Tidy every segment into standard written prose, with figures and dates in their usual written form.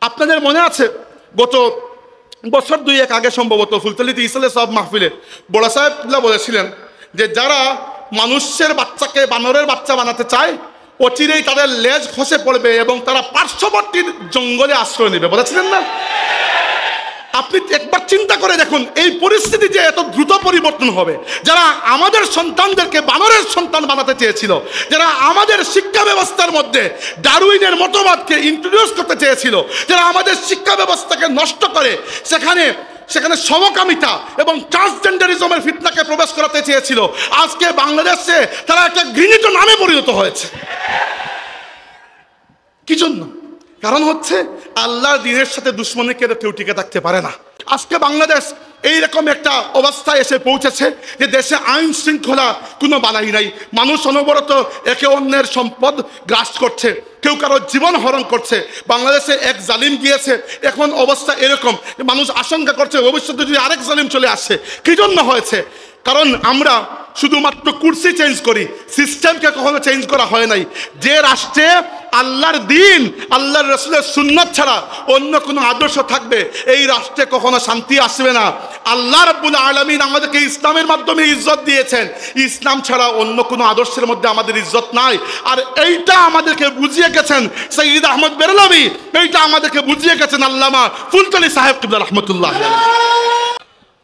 আপনাদের মনে আছে গত বছর 2-1 আগে সম্ভবত ফুলতলিতে ইসলে সব মাহফিলে বড় সাহেবরা বলেছিলেন যে যারা মানুষের বাচ্চাকে বানরের বাচ্চা বানাতে চায় অচিরেই তাদের লেজ খসে পড়বে এবং তারা পার্শ্ববর্তী জঙ্গলে আশ্রয় নেবে, বলেছিলেন না? আপনি একবার চিন্তা করে দেখুন এই পরিস্থিতি যে এত দ্রুত পরিবর্তন হবে। যারা আমাদের সন্তানদেরকে বানরের সন্তান বানাতে চেয়েছিল, যারা আমাদের শিক্ষা ব্যবস্থার মধ্যে ডারউইনের মতবাদকে ইন্ট্রোডিউস করতে চেয়েছিল, যারা আমাদের শিক্ষা ব্যবস্থাকে নষ্ট করে সেখানে সমকামিতা এবং ট্রান্সজেন্ডারিজমের ফিতনাকে প্রবেশ করাতে চেয়েছিল, আজকে বাংলাদেশে তারা একটা ঘৃণিত নামে পরিণত হয়েছে। কি জন্য? কারণ হচ্ছে আল্লাহর দ্বীনের সাথে দুশ্মনী কেউ টিকে থাকতে পারে না। আজকে বাংলাদেশ এইরকম একটা অবস্থায় এসে পৌঁছেছে যে দেশে আইন শৃঙ্খলা কোনো বালাই নাই। মানুষ অনবরত একে অন্যের সম্পদ গ্রাস করছে, কেউ কারো জীবন হরণ করছে। বাংলাদেশে এক জালিম গিয়েছে, এখন অবস্থা এরকম মানুষ আশঙ্কা করছে ভবিষ্যতে যদি আরেক জালিম চলে আসে। কি জন্য হয়েছে? কারণ আমরা শুধুমাত্র কুরসি চেঞ্জ করি, সিস্টেমকে কখনো চেঞ্জ করা হয় নাই। যে রাষ্ট্রে আল্লাহর দ্বীন, আল্লাহর রাসূলের সুন্নাত ছাড়া অন্য কোনো আদর্শ থাকবে এই রাষ্ট্রে কখনো শান্তি আসবে না। আল্লাহ রাব্বুল আলামিন আমাদেরকে ইসলামের মাধ্যমে ইজ্জত দিয়েছেন, ইসলাম ছাড়া অন্য কোনো আদর্শের মধ্যে আমাদের ইজ্জত নাই। আর এইটা আমাদেরকে বুঝিয়ে গেছেন সৈয়দ আহমদ বেরলভী, এইটা আমাদেরকে বুঝিয়ে গেছেন আল্লামা ফুলতলি সাহেব কিবলা রহমতুল্লাহ।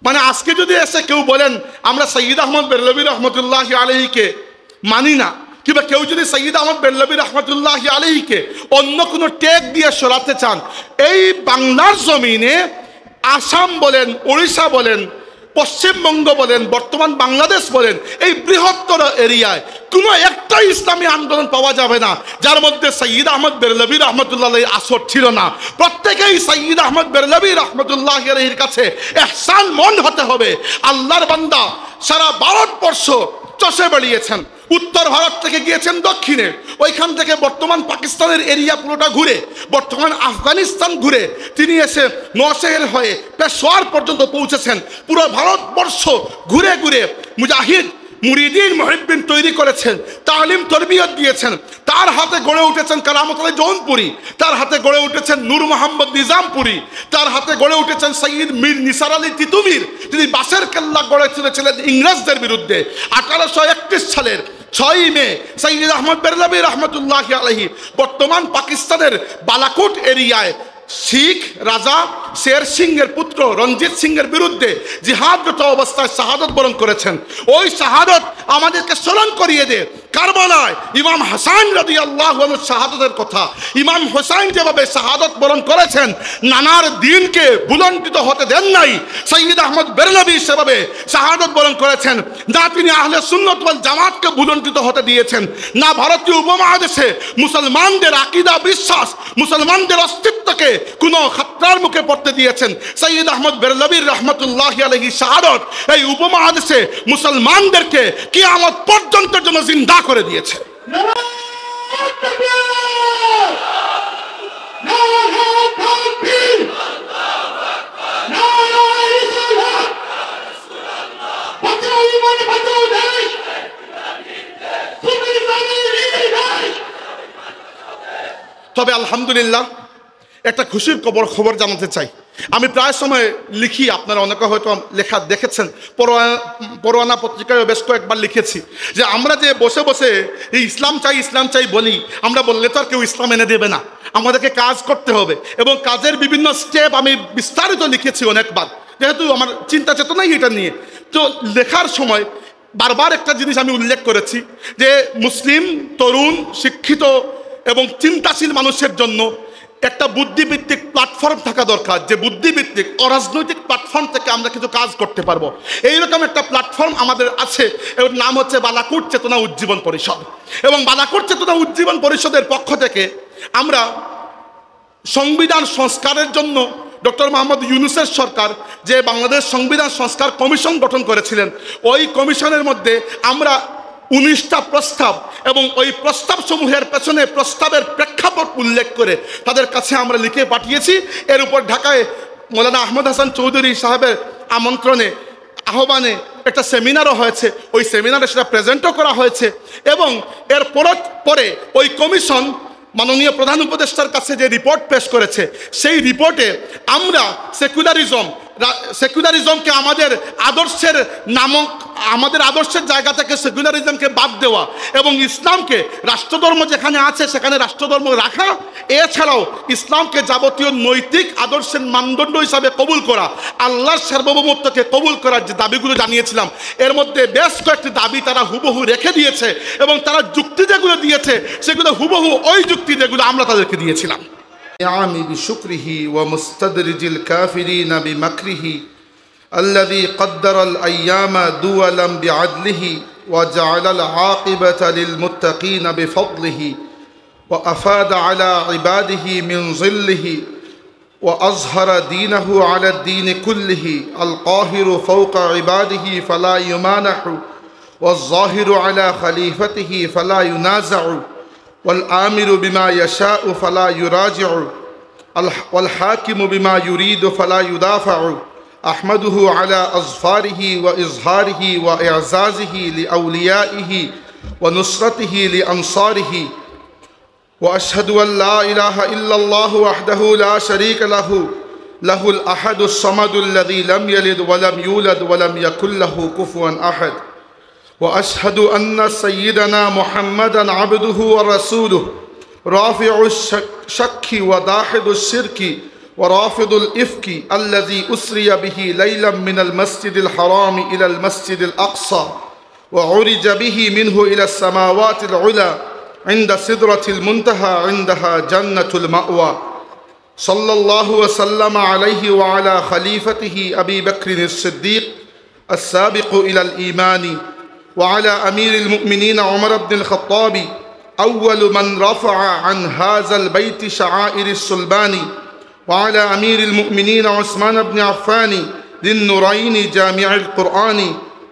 মানে আজকে যদি এসে কেউ বলেন আমরা সৈয়দ আহমদ বেরলভী রহমতুল্লাহ আলাইহিকে মানি না, কিংবা কেউ যদি সৈয়দ আহমদ বেরলভী রহমতুল্লাহ আলাইহিকে অন্য কোনো ট্যাগ দিয়ে সরাতে চান, এই বাংলার জমিনে আসাম বলেন, ওড়িশা বলেন, পশ্চিমবঙ্গ বলেন, বর্তমান বাংলাদেশ বলেন, এই বৃহত্তর এরিয়ায় কোনো একটা ইসলামী আন্দোলন পাওয়া যাবে না যার মধ্যে সৈয়দ আহমদ বেরলভী রহমতুল্লাহ আসর ছিল না। প্রত্যেকেই সৈয়দ আহমদ বেরলভী রহমতুল্লাহ আলাইহির কাছে ইহসান মন হতে হবে। আল্লাহর বান্দা সারা ভারতবর্ষ চষে বেরিয়েছেন, উত্তর ভারত থেকে গিয়েছেন দক্ষিণে, ওইখান থেকে বর্তমান পাকিস্তানের এরিয়া পুরোটা ঘুরে, বর্তমান আফগানিস্তান ঘুরে তিনি এসে নওশের হয়ে পেশোয়ার পর্যন্ত পৌঁছেছেন। পুরো ভারতবর্ষ ঘুরে ঘুরে মুজাহিদ মুরিদিন মুহিব্বিন তৈরি করেছেন, তালিম তরবিয়ত দিয়েছেন। তার হাতে গড়ে উঠেছেন কারামত আলী জৌনপুরি, তার হাতে গড়ে উঠেছেন নূর মোহাম্মদ নিজামপুরি, তার হাতে গড়ে উঠেছেন সৈয়দ মীর নিসার আলী তিতুমির, তিনি বাসের কেল্লা গড়ে তুলেছিলেন ইংরেজদের বিরুদ্ধে। 1831 সালের 6 মে সৈয়দ আহমদ বেরলভী রহমতুল্লাহ আলাইহি বর্তমান পাকিস্তানের বালাকোট এরিয়ায় শিখ রাজা শের সিংয়ের পুত্র রঞ্জিত সিংয়ের বিরুদ্ধে জিহাদরত অবস্থায় শাহাদত বরণ করেছেন। ওই শাহাদত আমাদেরকে স্মরণ করিয়ে দেয় কারবালায় ইমাম হাসান রাদিয়াল্লাহু আনহু শাহাদতের কথা। ইমাম হোসাইন যেভাবে শাহাদত বরণ করেছেন, নানার দ্বীনকে বুলন্দিত হতে দেন নাই, সৈয়দ আহমদ বেরলভী সেভাবে শাহাদত বরণ করেছেন। না তিনি আহলে সুন্নাত ওয়াল জামাতকে বুলন্দিত হতে দিয়েছেন, না ভারতীয় উপমহাদেশে মুসলমানদের আকীদা বিশ্বাস, মুসলমানদের অস্তিত্বকে কোনো খাতরার মুখে পড়তে দিয়েছেন। সৈয়দ আহমদ বেরলভী রহমতুল্লাহ আলাইহি শাহাদত এই উপমহাদেশে মুসলমানদেরকে কিয়ামত পর্যন্তের জন্য জিন্দা করে দিয়েছে। তবে আলহামদুলিল্লাহ একটা খুশির খবর জানাতে চাই। আমি প্রায় সময় লিখি, আপনারা অনেকে হয়তো লেখা দেখেছেন, পরোয়ানা পত্রিকায় বেশ কয়েকবার লিখেছি যে আমরা যে বসে বসে এই ইসলাম চাই বলি, আমরা বললে তো আর কেউ ইসলাম এনে দেবে না, আমাদেরকে কাজ করতে হবে। এবং কাজের বিভিন্ন স্টেপ আমি বিস্তারিত লিখেছি অনেকবার, যেহেতু আমার চিন্তা চেতনাই এটা নিয়ে। তো লেখার সময় বারবার একটা জিনিস আমি উল্লেখ করেছি যে মুসলিম তরুণ শিক্ষিত এবং চিন্তাশীল মানুষের জন্য একটা বুদ্ধিভিত্তিক প্ল্যাটফর্ম থাকা দরকার, যে বুদ্ধিভিত্তিক অরাজনৈতিক প্ল্যাটফর্ম থেকে আমরা কিছু কাজ করতে পারবো। এইরকম একটা প্ল্যাটফর্ম আমাদের আছে, এর নাম হচ্ছে বালাকোট চেতনা উজ্জীবন পরিষদ। এবং বালাকোট চেতনা উজ্জীবন পরিষদের পক্ষ থেকে আমরা সংবিধান সংস্কারের জন্য ডক্টর মোহাম্মদ ইউনূসের সরকার যে বাংলাদেশ সংবিধান সংস্কার কমিশন গঠন করেছিলেন, ওই কমিশনের মধ্যে আমরা 19টা প্রস্তাব এবং ওই প্রস্তাব সমূহের পেছনে প্রস্তাবের প্রেক্ষাপট উল্লেখ করে তাদের কাছে আমরা লিখে পাঠিয়েছি। এর উপর ঢাকায় মৌলানা আহমদ হাসান চৌধুরী সাহেবের আমন্ত্রণে আহ্বানে একটা সেমিনারও হয়েছে, ওই সেমিনারে সেটা প্রেজেন্টও করা হয়েছে। এবং এর পরে ওই কমিশন মাননীয় প্রধান উপদেষ্টার কাছে যে রিপোর্ট পেশ করেছে, সেই রিপোর্টে আমরা সেকুলারিজমকে আমাদের আদর্শের জায়গা থেকে সেকুলারিজমকে বাদ দেওয়া এবং ইসলামকে রাষ্ট্রধর্ম যেখানে আছে সেখানে রাষ্ট্রধর্ম রাখা, এছাড়াও ইসলামকে যাবতীয় নৈতিক আদর্শের মানদণ্ড হিসাবে কবুল করা, আল্লাহর সার্বভৌমত্বকে কবুল করার যে দাবিগুলো জানিয়েছিলাম, এর মধ্যে বেশ কয়েকটি দাবি তারা হুবহু রেখে দিয়েছে এবং তারা যুক্তি যেগুলো দিয়েছে সেগুলো হুবহু ওই যুক্তি যেগুলো আমরা তাদেরকে দিয়েছিলাম। النعم بشكره ومستدرج الكافرين بمكره الذي قدر الأيام دولا بعدله وجعل العاقبة للمتقين بفضله وأفاد على عباده من ظله وأظهر دينه على الدين كله القاهر فوق عباده فلا يمانح والظاهر على خليفته فلا ينازع والآمر بما يشاء فلا يراجع والحاكم بما يريد فلا يدافع أحمده على أظفاره وإظهاره وإعزازه لأوليائه ونصرته لأنصاره وأشهد أن لا إله إلا الله وحده لا شريك له له الأحد الصمد الذي لم يلد ولم يولد ولم يكن له كفوا أحد وأشهد أن سيدنا محمدًا عبده ورسوله رافع الشك وداحض الشرك ورافض الإفك الذي أسري به ليلا من المسجد الحرام إلى المسجد الأقصى وعرج به منه إلى السماوات العلى عند سدرة المنتهى عندها جنة المأوى صلى الله وسلم عليه وعلى خليفته أبي بكر الصديق السابق إلى الإيمان وعلى أمير المؤمنين عمر بن الخطاب أول من رفع عن هذا البيت شعائر الصلبان وعلى أمير المؤمنين عثمان بن عفان ذي النورين جامع القرآن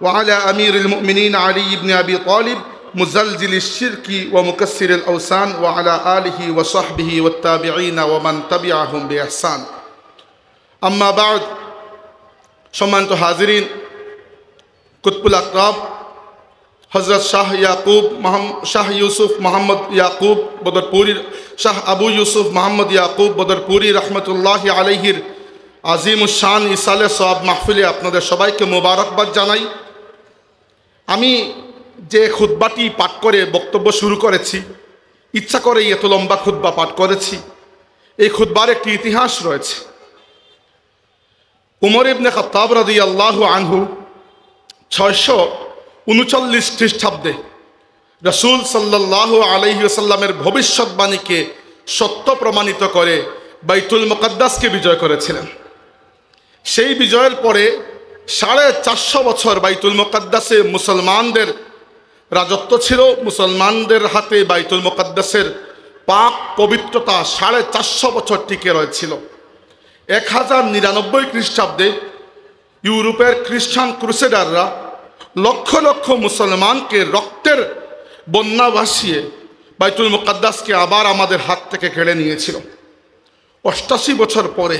وعلى أمير المؤمنين علي بن أبي طالب مزلزل الشرك ومكسر الأوثان وعلى آله وصحبه والتابعين ومن تبعهم بإحسان أما بعد সম্মানিত হাজিরিন, কুতুবুল আকরাব হজরত শাহ ইউসুফ মোহাম্মদ ইয়াকুব বদরপুরী, শাহ আবু ইউসুফ মোহাম্মদ ইয়াকুব বদরপুরী রহমতুল্লাহ আলাইহির আজিমুশান ইসালে সওয়াব মাহফিলে আপনাদের সবাইকে মোবারকবাদ জানাই। আমি যে খুতবাটি পাঠ করে বক্তব্য শুরু করেছি, ইচ্ছা করেই এত লম্বা খুতবা পাঠ করেছি। এই খুতবার একটি ইতিহাস রয়েছে। উমর ইবনে খাত্তাব রাদিয়াল্লাহু আনহু 639 খ্রিস্টাব্দে রাসূল সাল্লাল্লাহু আলাইহি ওয়াসাল্লামের ভবিষ্যৎবাণীকে সত্য প্রমাণিত করে বাইতুল মুকাদ্দাসকে বিজয় করেছিলেন। সেই বিজয়ের পরে 450 বছর বাইতুল মুকাদ্দাসে মুসলমানদের রাজত্ব ছিল। মুসলমানদের হাতে বাইতুল মুকাদ্দাসের পাক পবিত্রতা 450 বছর টিকে রয়েছিল। 1099 খ্রিস্টাব্দে ইউরোপের খ্রিস্টান ক্রুসেডাররা লক্ষ লক্ষ মুসলমানকে রক্তের বন্যা ভাসিয়ে বাইতুল মুকাদ্দাসকে আবার আমাদের হাত থেকে কেড়ে নিয়েছিল। 88 বছর পরে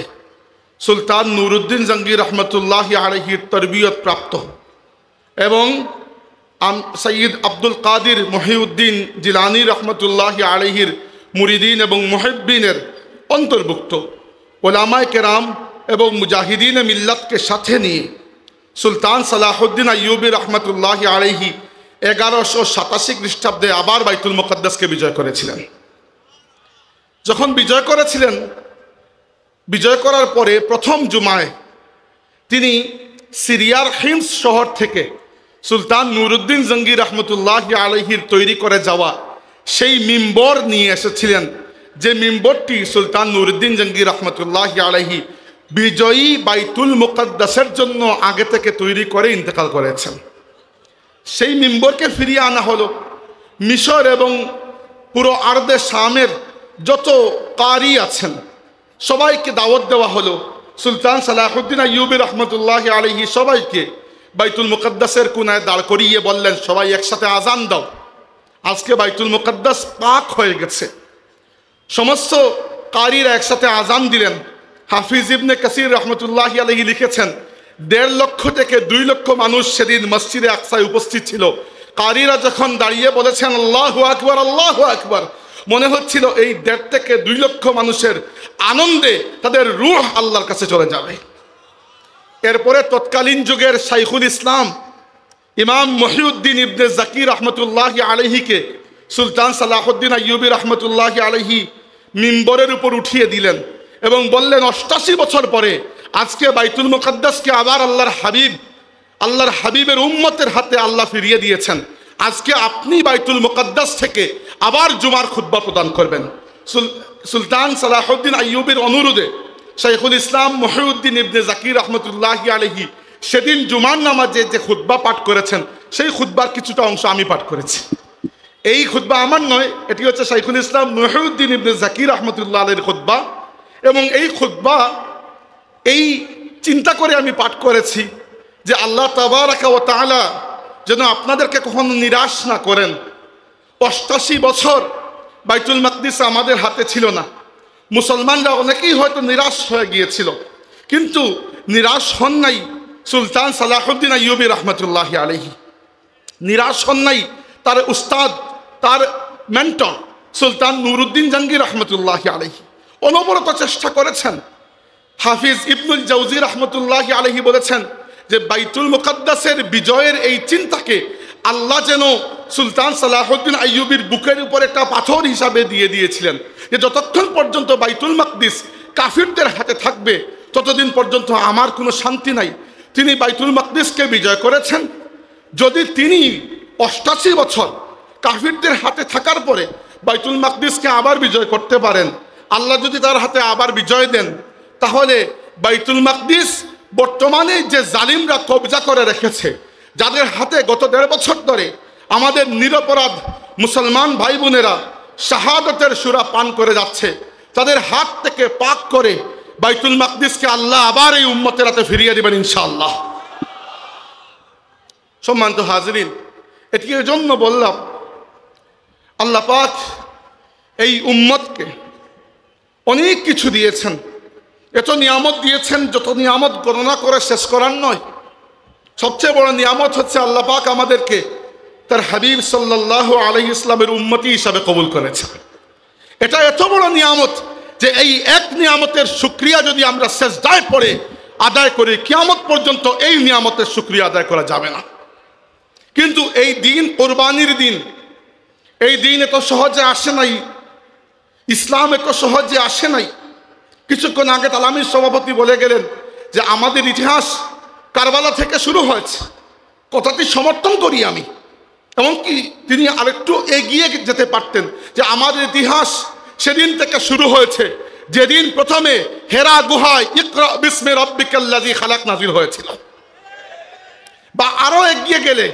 সুলতান নুরুদ্দিন জঙ্গি রহমতুল্লাহ আলাইহির তরবিয়ত প্রাপ্ত এবং সৈয়দ আব্দুল কাদির মহিউদ্দিন জিলানি রহমতুল্লাহ আলাইহির মুরিদিন এবং মুহিব্বিনের অন্তর্ভুক্ত ওলামায়ে কেরাম এবং মুজাহিদিন মিল্লাতকে সাথে নিয়ে সুলতান সালাহুদ্দিন আইয়ুবী রহমতুল্লাহ আলাইহি 1187 খ্রিস্টাব্দে আবার বাইতুল মুকাদ্দাসকে বিজয় করেছিলেন। যখন বিজয় করেছিলেন, বিজয় করার পরে প্রথম জুমায় তিনি সিরিয়ার হিমস শহর থেকে সুলতান নুরুদ্দিন জঙ্গি রহমতুল্লাহ আলাইহির তৈরি করে যাওয়া সেই মিম্বর নিয়ে এসেছিলেন, যে মিম্বরটি সুলতান নুরুদ্দিন জঙ্গি রহমতুল্লাহ আলাইহি বিজয়ী বাইতুল মুকাদ্দাসের জন্য আগে থেকে তৈরি করে ইন্তেকাল করেছেন। সেই মিম্বরকে ফিরিয়ে আনা হলো। মিশর এবং পুরো আরদে শামের যত কারি আছেন সবাইকে দাওয়াত দেওয়া হলো। সুলতান সালাহুদ্দিন আইয়ুবী রহমতুল্লাহ আলাইহি সবাইকে বাইতুল মুকাদ্দাসের কোনায় দাঁড় করিয়ে বললেন, সবাই একসাথে আজান দাও, আজকে বাইতুল মুকাদ্দাস পাক হয়ে গেছে। সমস্ত কারিরা একসাথে আজান দিলেন। হাফিজ ইবনে কাসির রহমতুল্লাহ আলাইহি লিখেছেন, 1.5 লক্ষ থেকে 2 লক্ষ মানুষ সেদিন মসজিদে আকসায় উপস্থিত ছিল। কারিরা যখন দাঁড়িয়ে বলেছেন আল্লাহু আকবার আল্লাহু আকবার, মনে হচ্ছিল এই 1.5 থেকে 2 লক্ষ মানুষের আনন্দে তাদের রূহ আল্লাহর কাছে চলে যাবে। এরপরে তৎকালীন যুগের শাইখুল ইসলাম ইমাম মহিউদ্দিন ইবনে জাকির রহমতুল্লাহি আলাইহিকে সুলতান সালাহুদ্দিন আইয়ুবী রহমতুল্লাহি আলাইহি মিম্বরের উপর উঠিয়ে দিলেন এবং বললেন 88 বছর পরে আজকে বাইতুল মুকাদ্দাসকে আবার আল্লাহর হাবিবের উম্মতের হাতে আল্লাহ ফিরিয়ে দিয়েছেন। আজকে আপনি বাইতুল মুকাদ্দাস থেকে আবার জুমার খুতবা প্রদান করবেন। সুলতান সালাহুদ্দিন আইয়ুবীর অনুরোধে শাইখুল ইসলাম মহিউদ্দিন ইবনে জাকির রহমতুল্লাহি আলাইহি সেদিন জুমার নামাজে যে খুতবা পাঠ করেছেন সেই খুতবার কিছুটা অংশ আমি পাঠ করেছি। এই খুতবা আমার নয়, এটি হচ্ছে শাইখুল ইসলাম মহিউদ্দিন ইবনে জাকির রহমতুল্লাহ আলাইহির খুতবা। এবং এই খুতবা এই চিন্তা করে আমি পাঠ করেছি যে আল্লাহ তাবারাকা ওয়া তাআলা যেন আপনাদেরকে কখনো নিরাশ না করেন। 88 বছর বাইতুল মাকদিস আমাদের হাতে ছিল না। মুসলমানরা অনেকেই হয়তো নিরাশ হয়ে গিয়েছিল, কিন্তু নিরাশ হন নাই সুলতান সালাহুদ্দিন আইয়ুবী রহমতুল্লাহি আলাইহি, নিরাশ হন নাই তার উস্তাদ, তার মেন্টর সুলতান নুরুদ্দিন জাহাঙ্গীর রহমতুল্লাহি আলাইহি। অনবরত চেষ্টা করেছেন। হাফিজ ইবনুল জাওজি রহমতুল্লাহি আলাইহি বলেছেন যে বাইতুল মুকাদ্দাসের বিজয়ের এই চিন্তাকে আল্লাহ যেন সুলতান সালাহুদ্দিন আইয়ুবীর বুকের উপর একটা পাথর হিসাবে দিয়ে দিয়েছিলেন, যে যতক্ষণ পর্যন্ত বাইতুল মাকদিস কাফিরদের হাতে থাকবে ততদিন পর্যন্ত আমার কোনো শান্তি নাই। তিনি বাইতুল মাকদিসকে বিজয় করেছেন। যদি তিনি 88 বছর কাফিরদের হাতে থাকার পরে বাইতুল মাকদিসকে আবার বিজয় করতে পারেন, আল্লাহ যদি তার হাতে আবার বিজয় দেন, তাহলে বাইতুল মাকদিস বর্তমানে যে জালিমরা কবজা করে রেখেছে, যাদের হাতে গত 1.5 বছর ধরে আমাদের নিরপরাধ মুসলমান ভাই বোনেরা শাহাদতের সুরা পান করে যাচ্ছে, তাদের হাত থেকে পাক করে বাইতুল মাকদিসকে আল্লাহ আবার এই উম্মতের হাতে ফিরিয়ে দিবেন ইনশাআল্লাহ। সম্মানিত হাজরিন, এটি এর জন্য বললাম আল্লাহ পাক এই উম্মতকে অনেক কিছু দিয়েছেন, এত নিয়ামত দিয়েছেন যত নিয়ামত গণনা করে শেষ করার নয়। সবচেয়ে বড় নিয়ামত হচ্ছে আল্লাহ পাক আমাদেরকে তার হাবিব সাল্লাল্লাহু আলাইহি ইসলামের উম্মতি হিসাবে কবুল করেছেন। এটা এত বড় নিয়ামত যে এই এক নিয়ামতের শুকরিয়া যদি আমরা সেজদায় পড়ে আদায় করি, কিয়ামত পর্যন্ত এই নিয়ামতের শুকরিয়া আদায় করা যাবে না। কিন্তু এই দিন কোরবানির দিন, এই দিন এত সহজে আসে নাই, ইসলাম এত সহজে আসে নাই। কিছুক্ষণ আগে তালামির সভাপতি বলে গেলেন যে আমাদের ইতিহাস কারবালা থেকে শুরু হয়েছে। কথাটি সমর্থন করি আমি, এমনকি তিনি আরেকটু এগিয়ে যেতে পারতেন যে আমাদের ইতিহাস সেদিন থেকে শুরু হয়েছে যেদিন প্রথমে হেরা গুহায় ইকরা বিসমি রাব্বিকাল্লাযী খালাক নাযিল হয়েছিল। বা আরো এগিয়ে গেলে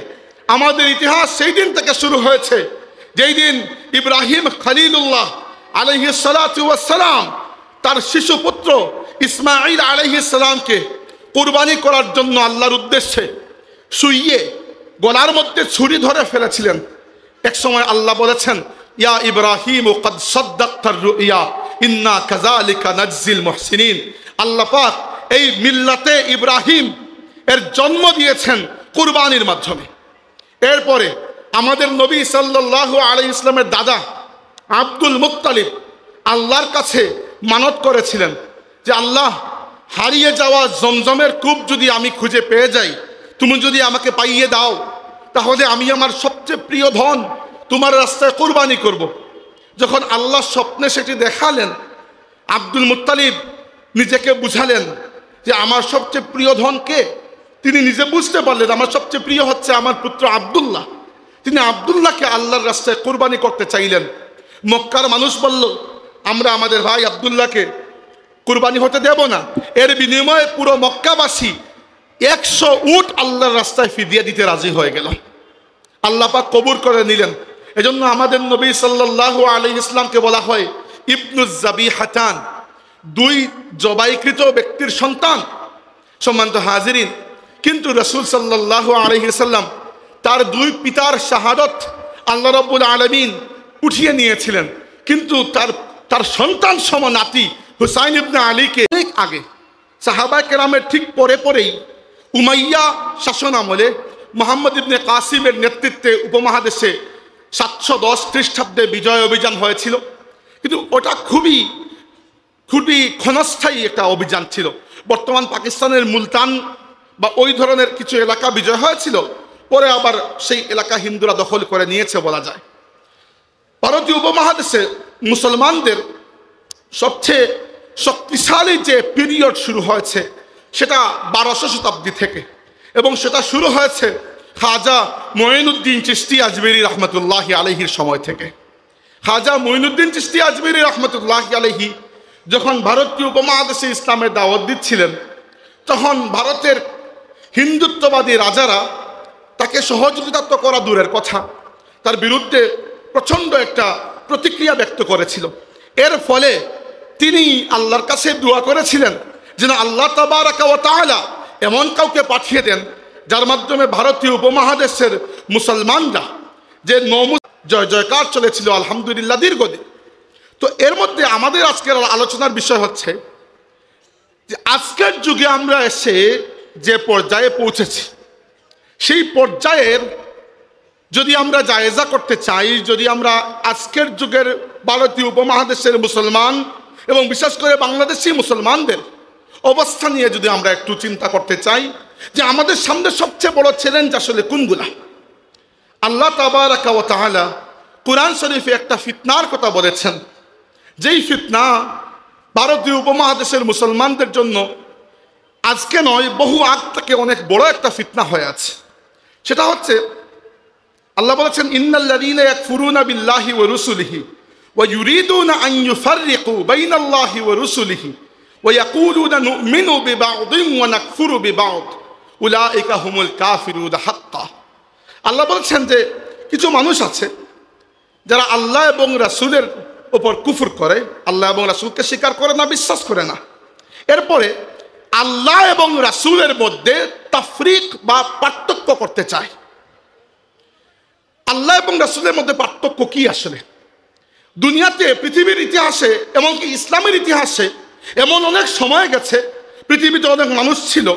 আমাদের ইতিহাস সেই দিন থেকে শুরু হয়েছে যেই দিন ইব্রাহিম খলিলুল্লাহ আলাইহিস সালাতু ওয়াস সালাম তার শিশু পুত্র ইসমাঈল আলাইহিস সালামকে কুরবানি করার জন্য আল্লাহর উদ্দেশ্যে শুইয়ে গলার মধ্যে ছুরি ধরে ফেলেছিলেন। এক সময় আল্লাহ বলেছেন, ইয়া ইব্রাহিম ক্বাদ সাদ্দাকতার রুইয়া ইন্না কাযালিকা নাজজিল মুহসিনিন। আল্লাহ পাক এই মিল্লাতে ইব্রাহিম এর জন্ম দিয়েছেন কুরবানির মাধ্যমে। এরপরে আমাদের নবী সাল্লাল্লাহু আলাইহি ইসলামের দাদা আব্দুল মুত্তালিব আল্লাহর কাছে মানত করেছিলেন যে আল্লাহ, হারিয়ে যাওয়া জমজমের কূপ যদি আমি খুঁজে পেয়ে যাই, তুমি যদি আমাকে পাইয়ে দাও, তাহলে আমি আমার সবচেয়ে প্রিয় ধন তোমার রাস্তায় কুরবানি করব। যখন আল্লাহ স্বপ্নে সেটি দেখালেন, আব্দুল মুত্তালিব নিজেকে বুঝালেন যে আমার সবচেয়ে প্রিয় ধন কে। তিনি নিজে বুঝতে পারলেন আমার সবচেয়ে প্রিয় হচ্ছে আমার পুত্র আব্দুল্লাহ। তিনি আব্দুল্লাহকে আল্লাহর রাস্তায় কুরবানি করতে চাইলেন। মক্কার মানুষ বলল, আমরা আমাদের ভাই আব্দুল্লাহকে কুরবানি হতে দেব না। এর বিনিময়ে পুরো মক্কাবাসী 100 উট আল্লাহর রাস্তায় ফিদিয়া দিতে রাজি হয়ে গেল। আল্লাহ পাক কবুল করে নিলেন। এজন্য আমাদের নবী সাল্লাল্লাহু আলাইহি ইসলামকে বলা হয় ইবনুজ জাবিহাতান, 2 জবাইকৃত ব্যক্তির সন্তান। সম্মানিত হাজিরিন, কিন্তু রাসূল সাল্লাল্লাহু আলাইহি সাল্লাম তার 2 পিতার শাহাদত আল্লাহ রাব্বুল আলামিন উঠিয়ে নিয়েছিলেন, কিন্তু তার সন্তান সম নাতি হুসাইন ইবনে আলীকে অনেক আগে সাহাবায়ে কেরামের ঠিক পরেই উমাইয়া শাসন আমলে মুহাম্মদ ইবনে কাসিমের নেতৃত্বে উপমহাদেশে 710 খ্রিস্টাব্দে বিজয় অভিযান হয়েছিল, কিন্তু ওটা খুবই ক্ষণস্থায়ী একটা অভিযান ছিল। বর্তমান পাকিস্তানের মুলতান বা ওই ধরনের কিছু এলাকা বিজয় হয়েছিল, পরে আবার সেই এলাকা হিন্দুরা দখল করে নিয়েছে বলা যায়। ভারতীয় উপমহাদেশে মুসলমানদের সবচেয়ে শক্তিশালী যে পিরিয়ড শুরু হয়েছে সেটা 1200 শতাব্দী থেকে, এবং সেটা শুরু হয়েছে খাজা মঈনুদ্দিন চিশতি আজমেরি রহমতুল্লাহি আলাইহির সময় থেকে। খাজা মঈনুদ্দিন চিশতি আজমেরি রহমতুল্লাহি আলাইহি যখন ভারতীয় উপমহাদেশে ইসলামের দাওয়াত দিচ্ছিলেন, তখন ভারতের হিন্দুত্ববাদী রাজারা তাকে সহযোগিতা তো করা দূরের কথা, তার বিরুদ্ধে প্রচণ্ড একটা প্রতিক্রিয়া ব্যক্ত করেছিল। এর ফলে তিনি আল্লাহর কাছে দোয়া করেছিলেন যেন আল্লাহ তাবারাকা ওয়া তাআলা এমন কাউকে পাঠিয়ে দেন যার মাধ্যমে ভারতীয় উপমহাদেশের মুসলমানরা যে জয় জয়কার চলেছিল আলহামদুলিল্লাহ দীর্ঘদিন। তো এর মধ্যে আমাদের আজকের আলোচনার বিষয় হচ্ছে যে আজকের যুগে আমরা এসে যে পর্যায়ে পৌঁছেছি, সেই পর্যায়ের যদি আমরা জায়েজা করতে চাই, যদি আমরা আজকের যুগের ভারতীয় উপমহাদেশের মুসলমান এবং বিশেষ করে বাংলাদেশি মুসলমানদের অবস্থা নিয়ে যদি আমরা একটু চিন্তা করতে চাই যে আমাদের সামনে সবচেয়ে বড় চ্যালেঞ্জ আসলে কোনগুলা। আল্লাহ তাবারাকা ওয়া তাআলা কুরআন শরীফে একটা ফিতনার কথা বলেছেন, যেই ফিতনা ভারতীয় উপমহাদেশের মুসলমানদের জন্য আজকে নয়, বহু আগ থেকে অনেক বড় একটা ফিতনা হয়ে আছে। সেটা হচ্ছে আল্লাহ বলেছেন ইন্নাল্লাযীনা ইয়াকফুরুনা বিল্লাহি ওয়া রুসুলিহি ওয়া ইউরিদুনা আন ইউফাররিকু বাইনাল্লাহি ওয়া রুসুলিহি ওয়া ইয়াকুলুনা নু'মিনু বিবা'দিন ওয়া নাকফুরু বিবা'দ উলাইকা হুমুল কাফিরুনা হাক্কা। আল্লাহ বলেছেন যে কিছু মানুষ আছে যারা আল্লাহ এবং রাসূলের উপর কুফর করে, আল্লাহ এবং রাসূলকে স্বীকার করে না, বিশ্বাস করে না। এরপরে আল্লাহ এবং রাসূলের মধ্যে তাফরিক বা পার্থক্য করতে চায়। আল্লাহ এবং রাসূলের মধ্যে পার্থক্য কি আসলে? দুনিয়াতে পৃথিবীর ইতিহাসে এমনকি ইসলামের ইতিহাসে এমন অনেক সময় গেছে, পৃথিবীতে অনেক মানুষ ছিল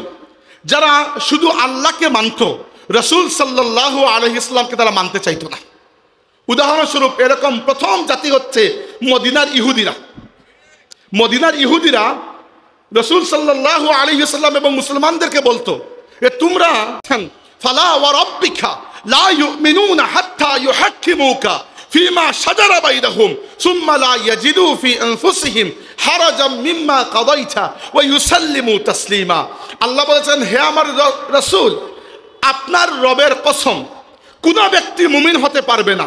যারা শুধু আল্লাহকে মানত, রাসূল সাল্লাল্লাহু আলাইহি ওয়াসাল্লামকে তারা মানতে চাইতো না। উদাহরণস্বরূপ এরকম প্রথম জাতি হচ্ছে মদিনার ইহুদিরা। মদিনার ইহুদিরা রাসূল সাল্লাল্লাহু আলাইহি ওয়াসাল্লাম এবং মুসলমানদেরকে বলতো যে তোমরা ফালা ওয়া রাব্বিকা লা ইউমিনুনা হাত্তা ইউহাক্কিমুকা ফিমা শাজারা বাইনাহুম সুম্মা লা ইয়াজিদু ফি আনফুসিহিম হারাজাম মিম্মা কাদাইতা ওয়া ইউসাল্লিমু তাসলিমা। আল্লাহ বলেছেন, হে আমার রাসূল, আপনার রবের কসম, কোন ব্যক্তি মুমিন হতে পারবে না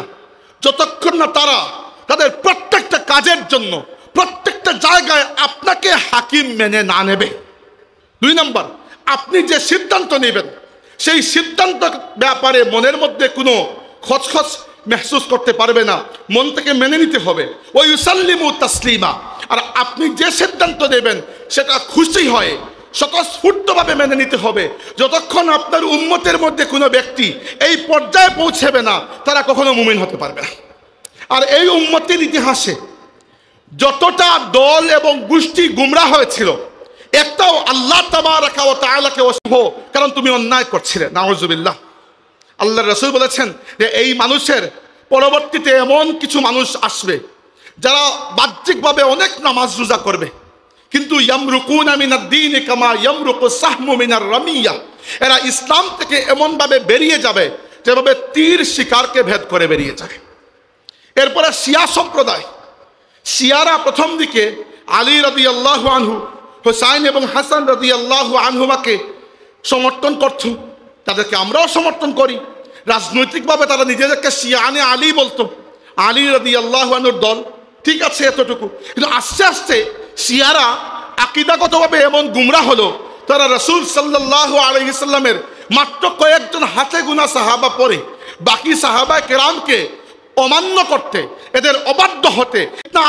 যতক্ষণ না তারা তাদের প্রত্যেকটা কাজের জন্য প্রত্যেকটা জায়গায় আপনাকে হাকিম মেনে না নেবে। 2 নম্বর, আপনি যে সিদ্ধান্ত নেবেন সেই সিদ্ধান্ত ব্যাপারে মনের মধ্যে কোনো খচখচ মেহসুস করতে পারবে না, মন থেকে মেনে নিতে হবে। ওই ইউসাল্লিমু তাসলিমা, আর আপনি যে সিদ্ধান্ত নেবেন সেটা খুশি হয় স্বতঃস্ফূর্তভাবে মেনে নিতে হবে। যতক্ষণ আপনার উম্মতের মধ্যে কোনো ব্যক্তি এই পর্যায়ে পৌঁছবে না, তারা কখনো মুমিন হতে পারবে না। আর এই উম্মতের ইতিহাসে যতটা দল এবং গোষ্ঠী গুমরাহ হয়েছিল, একটাও আল্লাহ তাবারাকা ওয়া তাআলাকে অশুভ কারণ তুমি অন্যায় করছিলে, নাউযুবিল্লাহ। আল্লাহর রাসূল বলেছেন যে এই মানুষের পরবর্তীতে এমন কিছু মানুষ আসবে যারা বাহ্যিকভাবে অনেক নামাজ রোজা করবে, কিন্তু ইয়ামরুকুনা মিনাদ দ্বীন কামা ইয়ামরুকু সাহমু মিনার রামিয়া, এরা ইসলাম থেকে এমনভাবে বেরিয়ে যাবে যেভাবে তীর শিকারকে ভেদ করে বেরিয়ে যায়। এরপরে শিয়া সম্প্রদায়, শিয়ারা প্রথম দিকে আলী রাদিয়াল্লাহু আনহু, হুসাইন এবং হাসান রাদিয়াল্লাহু আনহুমাকে সমর্থন করত, তাদেরকে আমরাও সমর্থন করি। রাজনৈতিকভাবে তারা নিজেদেরকে শিয়ানে আলী বলতো, আলী রাদিয়াল্লাহু আনহুর দল, ঠিক আছে এতটুকু। কিন্তু আস্তে আস্তে শিয়ারা আকীদাগতভাবে এমন গুমরাহ হলো, তারা রাসূল সাল্লাল্লাহু আলাইহি সাল্লামের মাত্র কয়েকজন হাতে গোনা সাহাবা পরে বাকি সাহাবা কেরামকে অমান্য করতে, এদের অবাধ্য হতে,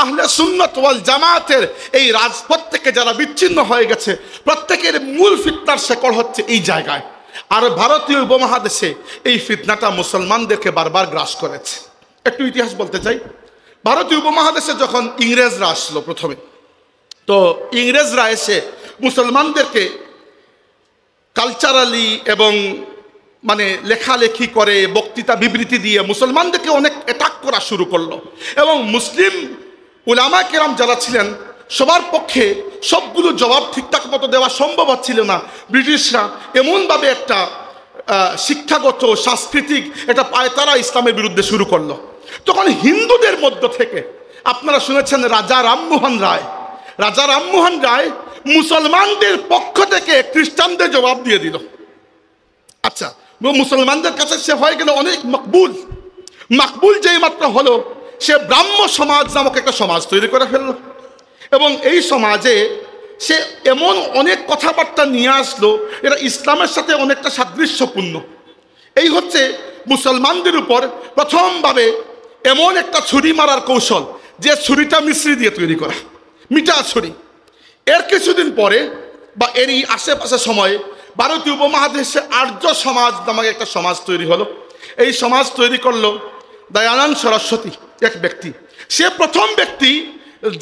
আহলে সুন্নাত ওয়াল জামাতের এই রাজপথ থেকে যারা বিচ্ছিন্ন হয়ে গেছে, প্রত্যেকের মূল ফিতনার শেকড় হচ্ছে এই জায়গায়। আর ভারতীয় উপমহাদেশে এই ফিতনাটা মুসলমানদেরকে বারবার গ্রাস করেছে। একটু ইতিহাস বলতে চাই। ভারতীয় উপমহাদেশে যখন ইংরেজরা আসলো প্রথমে, তো ইংরেজরা এসে মুসলমানদেরকে কালচারালি এবং মানে লেখালেখি করে, বক্তৃতা বিবৃতি দিয়ে মুসলমানদেরকে অনেক অ্যাটাক করা শুরু করলো। এবং মুসলিম উলামা কেরাম যারা ছিলেন সবার পক্ষে সবগুলো জবাব ঠিকঠাক মতো দেওয়া সম্ভব হচ্ছিল না। ব্রিটিশরা এমনভাবে একটা শিক্ষাগত সাংস্কৃতিক একটা পায়তারা ইসলামের বিরুদ্ধে শুরু করলো। তখন হিন্দুদের মধ্য থেকে আপনারা শুনেছেন রাজা রামমোহন রায়, রাজা রামমোহন রায় মুসলমানদের পক্ষ থেকে খ্রিস্টানদের জবাব দিয়ে দিল। আচ্ছা, মুসলমানদের কাছে সে হয়ে গেল অনেক মকবুল। মকবুল যেই মাত্র হলো, সে ব্রাহ্ম সমাজ নামক একটা সমাজ তৈরি করে ফেলল। এবং এই সমাজে সে এমন অনেক কথাবার্তা নিয়ে আসলো এটা ইসলামের সাথে অনেকটা সাদৃশ্যপূর্ণ। এই হচ্ছে মুসলমানদের উপর প্রথমভাবে এমন একটা ছুরি মারার কৌশল, যে ছুরিটা মিশ্রি দিয়ে তৈরি করা, মিঠা ছুরি। এর কিছুদিন পরে বা এরই আশেপাশে সময়ে ভারতীয় উপমহাদেশে আর্য সমাজ নামক একটা সমাজ তৈরি হলো। এই সমাজ তৈরি করলো দয়ানন্দ সরস্বতী, এক ব্যক্তি। সে প্রথম ব্যক্তি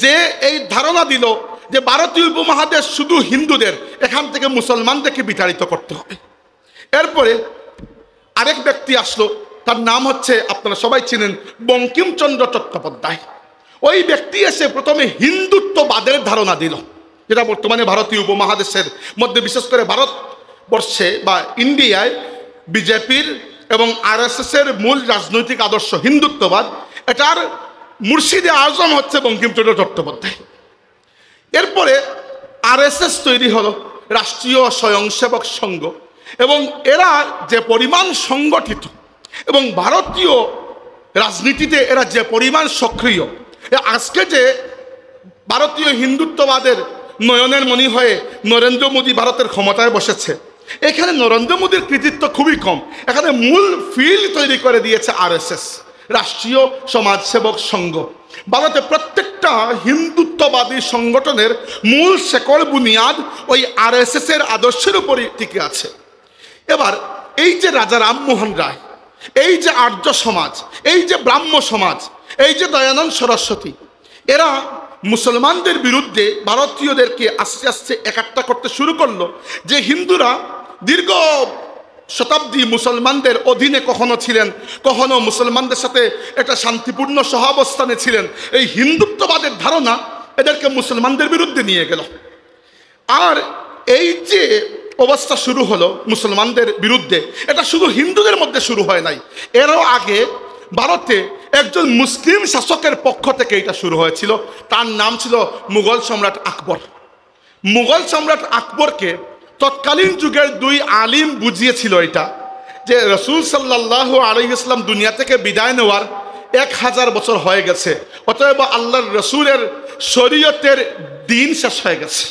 যে এই ধারণা দিল যে ভারতীয় উপমহাদেশ শুধু হিন্দুদের, এখান থেকে মুসলমানদেরকে বিতাড়িত করতে হবে। এরপরে আরেক ব্যক্তি আসলো, তার নাম হচ্ছে আপনারা সবাই চিনেন বঙ্কিমচন্দ্র চট্টোপাধ্যায়। ওই ব্যক্তি এসে প্রথমে হিন্দুত্ববাদের ধারণা দিল, যেটা বর্তমানে ভারতীয় উপমহাদেশের মধ্যে বিশেষ করে ভারতবর্ষে বা ইন্ডিয়ায় বিজেপির এবং আরএসএসের মূল রাজনৈতিক আদর্শ হিন্দুত্ববাদ। এটার মুর্শিদে আজম হচ্ছে বঙ্কিমচন্দ্র চট্টোপাধ্যায়। এরপরে আরএসএস তৈরি হলো, রাষ্ট্রীয় স্বয়ংসেবক সংঘ। এবং এরা যে পরিমাণ সংগঠিত এবং ভারতীয় রাজনীতিতে এরা যে পরিমাণ সক্রিয়, আজকে যে ভারতীয় হিন্দুত্ববাদের নয়নের মণি হয়ে নরেন্দ্র মোদী ভারতের ক্ষমতায় বসেছে, এখানে নরেন্দ্র মোদীর কৃতিত্ব খুবই কম। এখানে মূল ফিল্ড তৈরি করে দিয়েছে আরএসএস, রাষ্ট্রীয় সমাজসেবক সংঘ। ভারতে প্রত্যেকটা হিন্দুত্ববাদী সংগঠনের মূল শেকড় বুনিয়াদ ওই আরএসএস এর আদর্শের উপরই টিকে আছে। এবার এই যে রাজা রামমোহন রায়, এই যে আর্য সমাজ, এই যে ব্রাহ্ম সমাজ, এই যে দয়ানন্দ সরস্বতী, এরা মুসলমানদের বিরুদ্ধে ভারতীয়দেরকে আস্তে আস্তে একাট্টা করতে শুরু করলো। যে হিন্দুরা দীর্ঘ শতাব্দী মুসলমানদের অধীনে কখনো ছিলেন, কখনো মুসলমানদের সাথে একটা শান্তিপূর্ণ সহাবস্থানে ছিলেন, এই হিন্দুত্ববাদের ধারণা এদেরকে মুসলমানদের বিরুদ্ধে নিয়ে গেল। আর এই যে অবস্থা শুরু হলো মুসলমানদের বিরুদ্ধে, এটা শুধু হিন্দুদের মধ্যে শুরু হয় নাই, এরও আগে ভারতে একজন মুসলিম শাসকের পক্ষ থেকে এটা শুরু হয়েছিল। তার নাম ছিল মুঘল সম্রাট আকবর। মুঘল সম্রাট আকবরকে তৎকালীন যুগের দুই আলিম বুঝিয়েছিল এটা, যে রসুল সাল্লাল্লাহু আলাইহি ওয়াসাল্লাম দুনিয়া থেকে বিদায় নেওয়ার 1000 বছর হয়ে গেছে, অতএব আল্লাহর রসুলের শরীয়তের দিন শেষ হয়ে গেছে।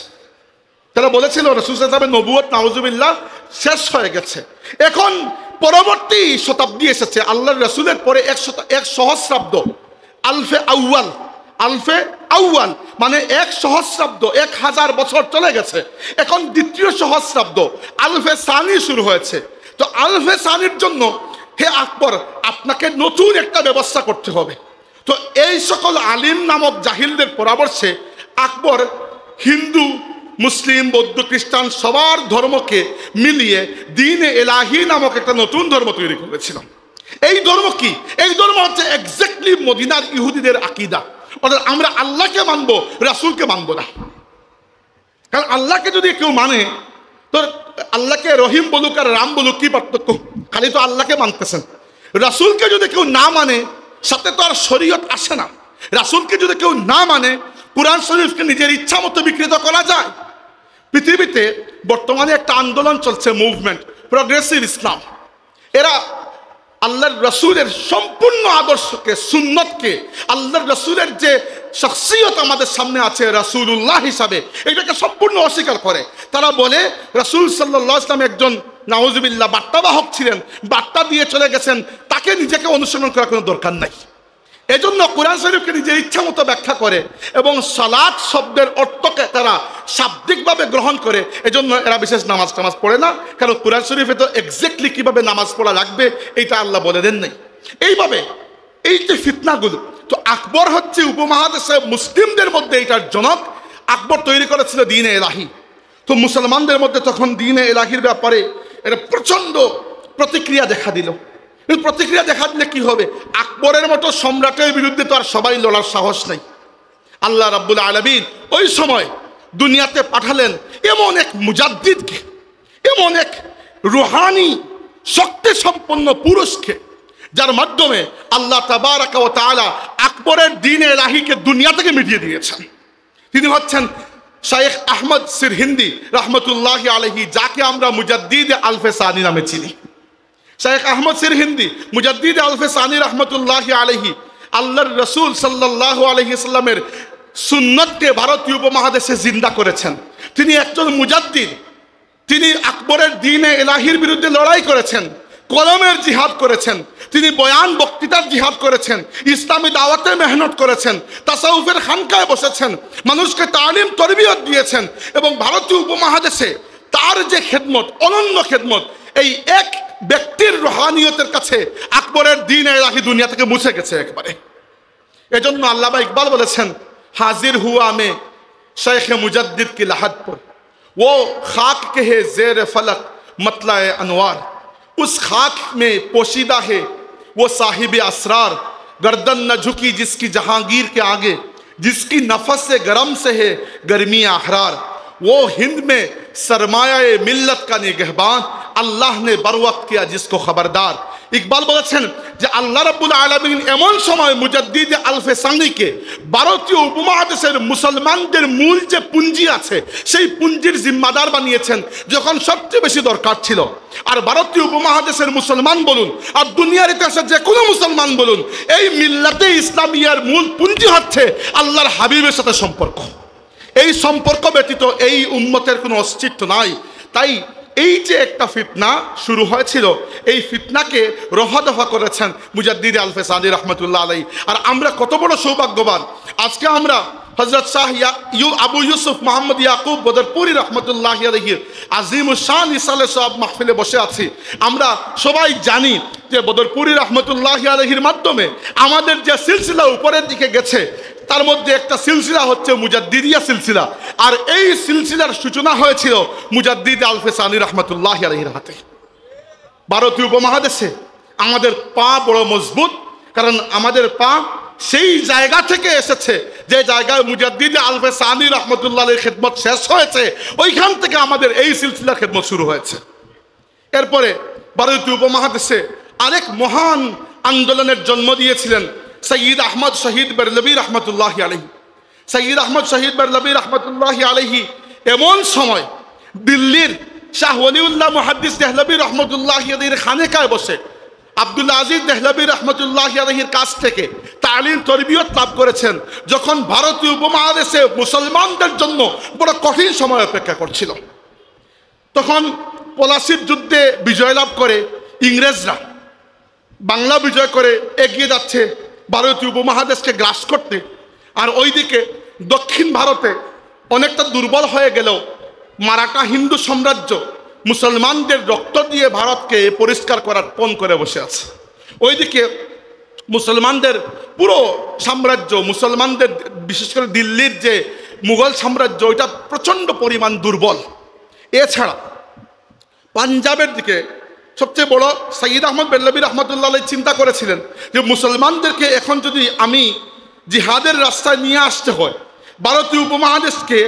তারা বলেছিল রসুল সাল্লাল্লাহু নবুয়ত নাউজুবিল্লাহ শেষ হয়ে গেছে। এখন পরবর্তী শতাব্দী এসেছে, আল্লাহর রসুলের পরে 1 সহস্রাব্দ, আলফে আউয়াল। আলফে আউয়াল মানে 1 সহস্রাব্দ, 1000 বছর চলে গেছে। এখন দ্বিতীয় সহস্রাব্দ আলফে সানি শুরু হয়েছে। তো আলফে সানির জন্য হে আকবর, আপনাকে নতুন একটা ব্যবস্থা করতে হবে। তো এই সকল আলিম নামক জাহিলদের পরামর্শে আকবর হিন্দু, মুসলিম, বৌদ্ধ, খ্রিস্টান সবার ধর্মকে মিলিয়ে দ্বীন-এ ইলাহি নামক একটা নতুন ধর্ম তৈরি করেছিল। এই ধর্ম কি? এই ধর্ম হচ্ছে এক্স্যাক্টলি মদিনার ইহুদিদের আকীদা। অর্থাৎ আমরা আল্লাহকে মানবো, রাসূলকে মানবো না। কারণ আল্লাহকে যদি কেউ মানে, তো আল্লাহকে রহিম বলুক আর রাম বলুক, কি পার্থক্য? খালি তো আল্লাহকে মানতেছেন। রাসূলকে যদি কেউ না মানে, সাথে তো আর শরীয়ত আসে না। রাসূলকে যদি কেউ না মানে, কুরআন শরীফকে নিজের ইচ্ছা মতো বিকৃত করা যায়। পৃথিবীতে বর্তমানে একটা আন্দোলন চলছে, মুভমেন্ট, প্রগ্রেসিভ ইসলাম। এরা আল্লাহর রসুলের সম্পূর্ণ আদর্শকে, সুন্নতকে, আল্লাহর রসুলের যে শখসিয়ত আমাদের সামনে আছে রাসূলুল্লাহ হিসাবে, এটাকে সম্পূর্ণ অস্বীকার করে। তারা বলে রাসূল সাল্লাল্লাহু আলাইহি ওয়াসাল্লাম একজন নাউজুবিল্লাহ বার্তাবাহক ছিলেন, বার্তা দিয়ে চলে গেছেন, তাকে নিজেকে অনুসরণ করার কোনো দরকার নাই। এজন্য কোরআন শরীফকে নিজের ইচ্ছা মতো ব্যাখ্যা করে এবং সালাত শব্দের অর্থকে তারা শাব্দিকভাবে গ্রহণ করে। এজন্য এরা বিশেষ নামাজ পড়ে না, কারণ কোরআন শরীফে তো এক্স্যাক্টলি কিভাবে নামাজ পড়া লাগবে এইটা আল্লাহ বলে দেন নাই। এইভাবে এই যে ফিতনাগুলো, তো আকবর হচ্ছে উপমহাদেশে মুসলিমদের মধ্যে এইটার জনক। আকবর তৈরি করেছিল দ্বীন-এ ইলাহি। তো মুসলমানদের মধ্যে তখন দ্বীন-এ ইলাহির ব্যাপারে এটা প্রচণ্ড প্রতিক্রিয়া দেখা দিল। কিন্তু প্রতিক্রিয়া দেখা দিলে কি হবে? আকবরের মতো সম্রাটের বিরুদ্ধে তো আর সবাই লড়ার সাহস নাই। আল্লাহ রাব্বুল আলামিন ওই সময় দুনিয়াতে পাঠালেন এমন এক মুজাদ্দিদকে, এমন এক রুহানি শক্তি সম্পন্ন পুরুষকে, যার মাধ্যমে আল্লাহ তাবারাকা ওয়া তাআলা আকবরের দ্বীনে ইলাহিকে দুনিয়া থেকে মিটিয়ে দিয়েছেন। তিনি হচ্ছেন শাইখ আহমদ সিরহিন্দি রহমতুল্লাহি আলাইহি, যাকে আমরা মুজাদ্দিদ আলফে সানি নামে চিনি। শাইখ আহমদ সিরহিন্দি মুজাদ্দিদ আলফে সানি রহমতুল্লাহি আলাইহি আল্লাহর রসুল সাল্লাল্লাহু আলাইহি সাল্লামের সুন্নতকে ভারতীয় উপমহাদেশে জিন্দা করেছেন। তিনি একজন মুজাদ্দিদ, তিনি আকবরের দ্বীনে ইলাহির বিরুদ্ধে লড়াই করেছেন, কলমের জিহাদ করেছেন, তিনি বয়ান বক্তৃতার জিহাদ করেছেন, ইসলামী দাওয়াতে মেহনত করেছেন, তাসাউফের খানকায় বসেছেন, মানুষকে তালিম তরবিয়ত দিয়েছেন, এবং ভারতীয় উপমহাদেশে তার যে খেদমত, অনন্য খেদমত, এই এক ব্যক্তির রুহানিয়তের কাছে আকবরের দ্বীনে ইলাহি দুনিয়া থেকে মুছে গেছে একবারে। এজন্য আল্লামা ইকবাল বলেছেন, হাজির হুয়া মে शेख मुजद्दिद की लहद पर वो खाक के है ज़ेर फलक मतलाए अनवार, उस खाक में पोशीदा है वो साहिब असरार, गर्दन न झुकी जिसकी जहांगीर के आगे, जिसकी नफस से गरम से है गर्मी अहरार, वो हिंद में सरमाया मिल्लत का निगहबान, अल्लाह ने बर वक्त किया जिसको खबरदार। ইকবাল বলেছেন যে আল্লাহ রাব্বুল আলামিন এমন সময় মুজাদ্দিদ আলফে সানিকে ভারতীয় উপমহাদেশের মুসলমানদের মূল যে পুঁজি আছে সেই পুঁজির জিম্মাদার বানিয়েছেন যখন সবচেয়ে বেশি দরকার ছিল। আর ভারতীয় উপমহাদেশের মুসলমান বলুন আর দুনিয়ার ইতিহাসে যে কোনো মুসলমান বলুন, এই মিল্লাতে ইসলামিয়ার মূল পুঁজি হচ্ছে আল্লাহর হাবিবের সাথে সম্পর্ক। এই সম্পর্ক ব্যতীত এই উম্মতের কোনো অস্তিত্ব নাই। তাই এই যে একটা ফিতনা শুরু হয়েছিল, এই ফিতনাকে রফা দফা করেছেন মুজাদ্দিদ আলফে সানি রহমতুল্লাহ আলাই। আর আমরা কত বড় সৌভাগ্যবান, আজকে আমরা হযরত শাহ আবু ইউসুফ মোহাম্মদ ইয়াকুব বদরপুরি রহমতুল্লাহ আলাইহির আজিমুশ শান ইসালে সব মাহফিলে বসে আছি। আমরা সবাই জানি যে বদরপুরি রহমতুল্লাহ আলাইহির মাধ্যমে আমাদের যে সিলসিলা উপরের দিকে গেছে তার মধ্যে একটা সিলসিলা হচ্ছে মুজাদ্দিদিয়া সিলসিলা। আর এই সিলসিলার সূচনা হয়েছিল মুজাদ্দিদ আলফে সানি রহমতুল্লাহ আলাইহির হাতে। ভারতীয় উপমহাদেশে আমাদের পা বড় মজবুত, কারণ আমাদের পা সেই জায়গা থেকে এসেছে যে জায়গায় মুজাদ্দিদ আলফে সানি রহমতুল্লাহ আলাইহির খেদমত শেষ হয়েছে, ওইখান থেকে আমাদের এই সিলসিলার খেদমত শুরু হয়েছে। এরপরে ভারতীয় উপমহাদেশে আরেক মহান আন্দোলনের জন্ম দিয়েছিলেন সৈয়দ আহমদ শহীদ বেরলভী রহমতুল্লাহ আলাইহি। সৈয়দ আহমদ শহীদ বেরলভী রহমতুল্লাহ আলাইহি এমন সময় দিল্লির শাহ ওলিউল্লাহ মুহাদ্দিস দেহলভী রহমতুল্লাহ আলাইহির খানেকায় বসে আব্দুল আজিজ দেহলভী রহমতুল্লাহ আলাইহির কাছ থেকে তালিম তরবিয়ত লাভ করেছেন, যখন ভারতীয় উপমহাদেশে মুসলমানদের জন্য বড় কঠিন সময় অপেক্ষা করছিল। তখন পলাশির যুদ্ধে বিজয় লাভ করে ইংরেজরা, বাংলা বিজয় করে এগিয়ে যাচ্ছে ভারতীয় উপমহাদেশকে গ্রাস করতে। আর ওইদিকে দক্ষিণ ভারতে অনেকটা দুর্বল হয়ে গেলেও মারাঠা হিন্দু সাম্রাজ্য মুসলমানদের রক্ত দিয়ে ভারতকে পরিষ্কার করার পণ করে বসে আছে। ওইদিকে মুসলমানদের পুরো সাম্রাজ্য, মুসলমানদের বিশেষ করে দিল্লির যে মুঘল সাম্রাজ্য, ওইটা প্রচণ্ড পরিমাণ দুর্বল। এছাড়া পাঞ্জাবের দিকে সবচেয়ে বড় সৈয়দ আহমদ বেরলভী রহমতুল্লাহ আলাইহি চিন্তা করেছিলেন যে মুসলমানদেরকে এখন যদি আমি জিহাদের রাস্তায় নিয়ে আসতে হয়, ভারতীয় উপমহাদেশকে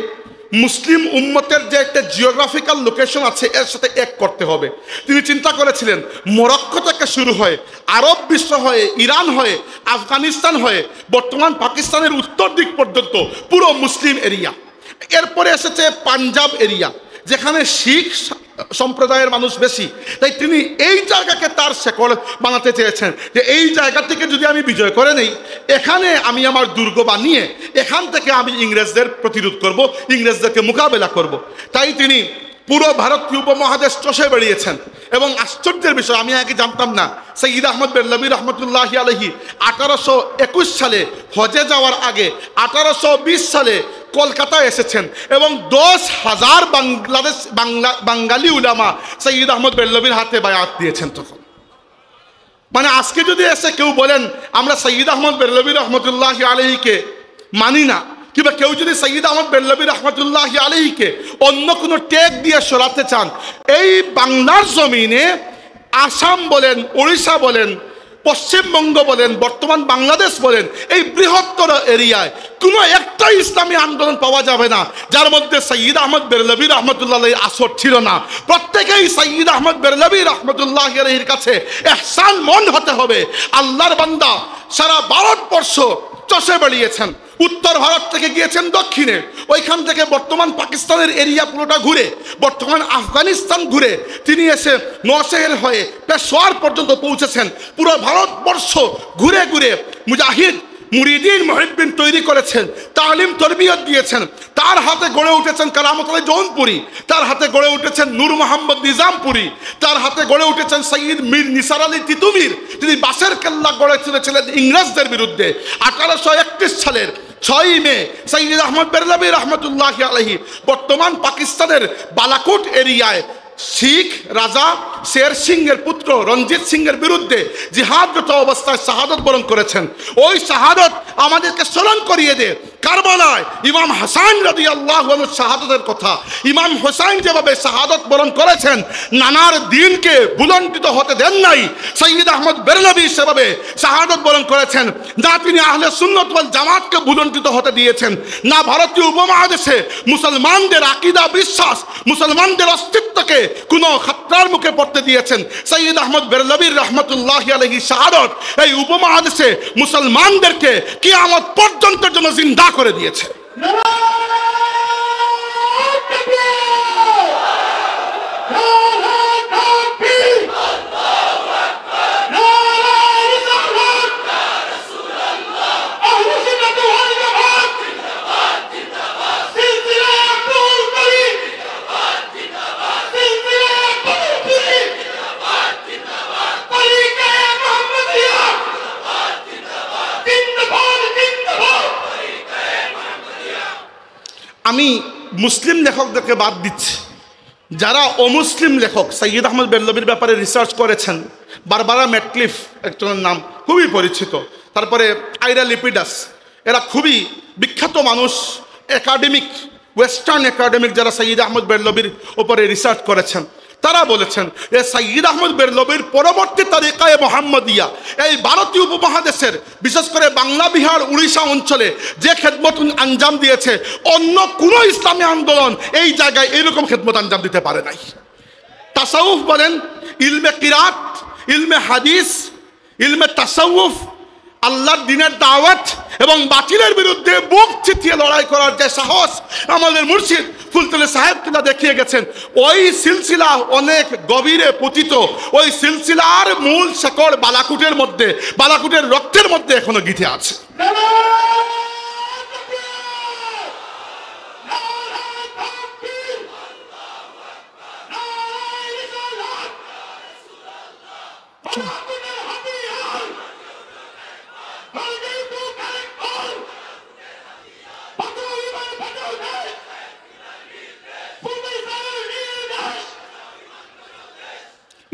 মুসলিম উম্মতের যে একটা জিওগ্রাফিক্যাল লোকেশন আছে এর সাথে এক করতে হবে। তিনি চিন্তা করেছিলেন মরক্কো থেকে শুরু হয়ে আরব বিশ্ব হয়ে, ইরান হয়ে, আফগানিস্তান হয়ে বর্তমান পাকিস্তানের উত্তর দিক পর্যন্ত পুরো মুসলিম এরিয়া। এরপরে এসেছে পাঞ্জাব এরিয়া, যেখানে শিখ সম্প্রদায়ের মানুষ বেশি। তাই তিনি এই জায়গাকে তার শেকড় বানাতে চেয়েছেন যে এই জায়গা থেকে যদি আমি বিজয় করে নেই, এখানে আমি আমার দুর্গ বানিয়ে এখান থেকে আমি ইংরেজদের প্রতিরোধ করব, ইংরেজদেরকে মোকাবেলা করব। তাই তিনি পুরো ভারতীয় উপমহাদেশ চষে বেরিয়েছেন। এবং আশ্চর্যের বিষয়, আমি আগে জানতাম না, সৈয়দ আহমদ বেরলভী রহমতুল্লাহ আলাইহি 1821 সালে হজে যাওয়ার আগে 1820 সালে কলকাতায় এসেছেন এবং 10,000 বাঙালি উলামা সৈয়দ আহমদ বেরলভীর হাতে বায়াত দিয়েছেন। তখন মানে আজকে যদি এসে কেউ বলেন আমরা সৈয়দ আহমদ বেরলভী রহমতুল্লাহ আলাইহিকে মানি না, কিংবা কেউ যদি সৈয়দ আহমদ বেরলভী রহমতুল্লাহ আলাইহিকে অন্য কোনো ট্যাগ দিয়ে সরাতে চান, এই বাংলার জমিনে আসাম বলেন, ওড়িশা বলেন, পশ্চিমবঙ্গ বলেন, বর্তমান বাংলাদেশ বলেন, এই বৃহত্তর এরিয়ায় কোনো একটা ইসলামী আন্দোলন পাওয়া যাবে না যার মধ্যে সৈয়দ আহমদ বেরলভী রহমতুল্লাহ আলাইহির আসর ছিল না। প্রত্যেকেই সৈয়দ আহমদ বেরলভী রহমতুল্লাহ আলাইহির কাছে ইহসান মন্দ হতে হবে। আল্লাহর বান্দা সারা ভারতবর্ষ চষে বেরিয়েছেন, উত্তর ভারত থেকে গিয়েছেন দক্ষিণে, ওইখান থেকে বর্তমান পাকিস্তানের এরিয়া পুরোটা ঘুরে, বর্তমান আফগানিস্তান ঘুরে তিনি এসে নওশের হয়ে পেশোয়ার পর্যন্ত পৌঁছেছেন। পুরো ভারতবর্ষ ঘুরে ঘুরে মুজাহিদ মুরিদিন মুহিব্বিন তৈরি করেছেন, তালিম তরবিয়ত দিয়েছেন। তার হাতে গড়ে উঠেছেন কারামত আলী জৌনপুরি, তার হাতে গড়ে উঠেছেন নূর মোহাম্মদ নিজামপুরি, তার হাতে গড়ে উঠেছেন সৈয়দ মীর নিসার আলী তিতুমির, তিনি বাসের কেল্লা গড়ে তুলেছিলেন ইংরেজদের বিরুদ্ধে। 1831 সালের 6 মে সৈয়দ আহমদ বেরলভী রহমতুল্লাহ আলাইহি বর্তমান পাকিস্তানের বালাকোট এরিয়ায় শিখ রাজা শের সিংয়ের পুত্র রঞ্জিত সিংয়ের বিরুদ্ধে জিহাদরত অবস্থায় শাহাদত বরণ করেছেন। ওই শাহাদত আমাদেরকে স্মরণ করিয়ে দেয় কারবালায় ইমাম হাসান রাদিয়াল্লাহু আনহু শাহাদতের কথা। ইমাম হোসাইন যেভাবে শাহাদত বরণ করেছেন, নানার দিনকে বুলন্দিত হতে দেন নাই, সৈয়দ আহমদ বেরলভী সেভাবে শাহাদত বরণ করেছেন। না তিনি আহলে সুন্নাত ওয়াল জামাতকে বুলন্দিত হতে দিয়েছেন, না ভারতীয় উপমহাদেশে মুসলমানদের আকীদা বিশ্বাস, মুসলমানদের অস্তিত্বকে কোনো খাতরার মুখে পড়তে দিয়েছেন। সৈয়দ আহমদ বেরলভী রহমতুল্লাহ আলাইহি শাহাদত এই উপমহাদেশে মুসলমানদেরকে কিয়ামত পর্যন্তের জন্য জিন্দা করে দিয়েছে। আমি মুসলিম লেখকদেরকে বাদ দিচ্ছি, যারা অমুসলিম লেখক সৈয়দ আহমদ বেরলভীর ব্যাপারে রিসার্চ করেছেন, বারবারা ম্যাটক্লিফ একজনের নাম খুবই পরিচিত, তারপরে আইরা লিপিডাস, এরা খুবই বিখ্যাত মানুষ, একাডেমিক, ওয়েস্টার্ন একাডেমিক যারা সৈয়দ আহমদ বেরলভীর উপরে রিসার্চ করেছেন, তারা বলেছেন যে সৈয়দ আহমদ বেরলভীর পরবর্তী তারিকায়ে মোহাম্মদিয়া এই ভারতীয় উপমহাদেশের বিশেষ করে বাংলা, বিহার, উড়িষ্যা অঞ্চলে যে খেদমত আঞ্জাম দিয়েছে, অন্য কোনো ইসলামী আন্দোলন এই জায়গায় এইরকম খেদমত আঞ্জাম দিতে পারে নাই। তাসাউফ বলেন, ইলমে কিরাত, ইলমে হাদিস, ইলমে তাসাউফ, আল্লাহর দ্বীনের দাওয়াত এবং বাতিলের বিরুদ্ধে বুক চিতিয়ে লড়াই করার যে সাহস আমাদের মুর্শিদ ফুলতলি সাহেব কিনা দেখিয়ে গেছেন, ওই সিলসিলা অনেক গভীরে পতিত, ওই সিলসিলার মূল শেকড় বালাকুটের মধ্যে, বালাকুটের রক্তের মধ্যে এখনো গিথে আছে।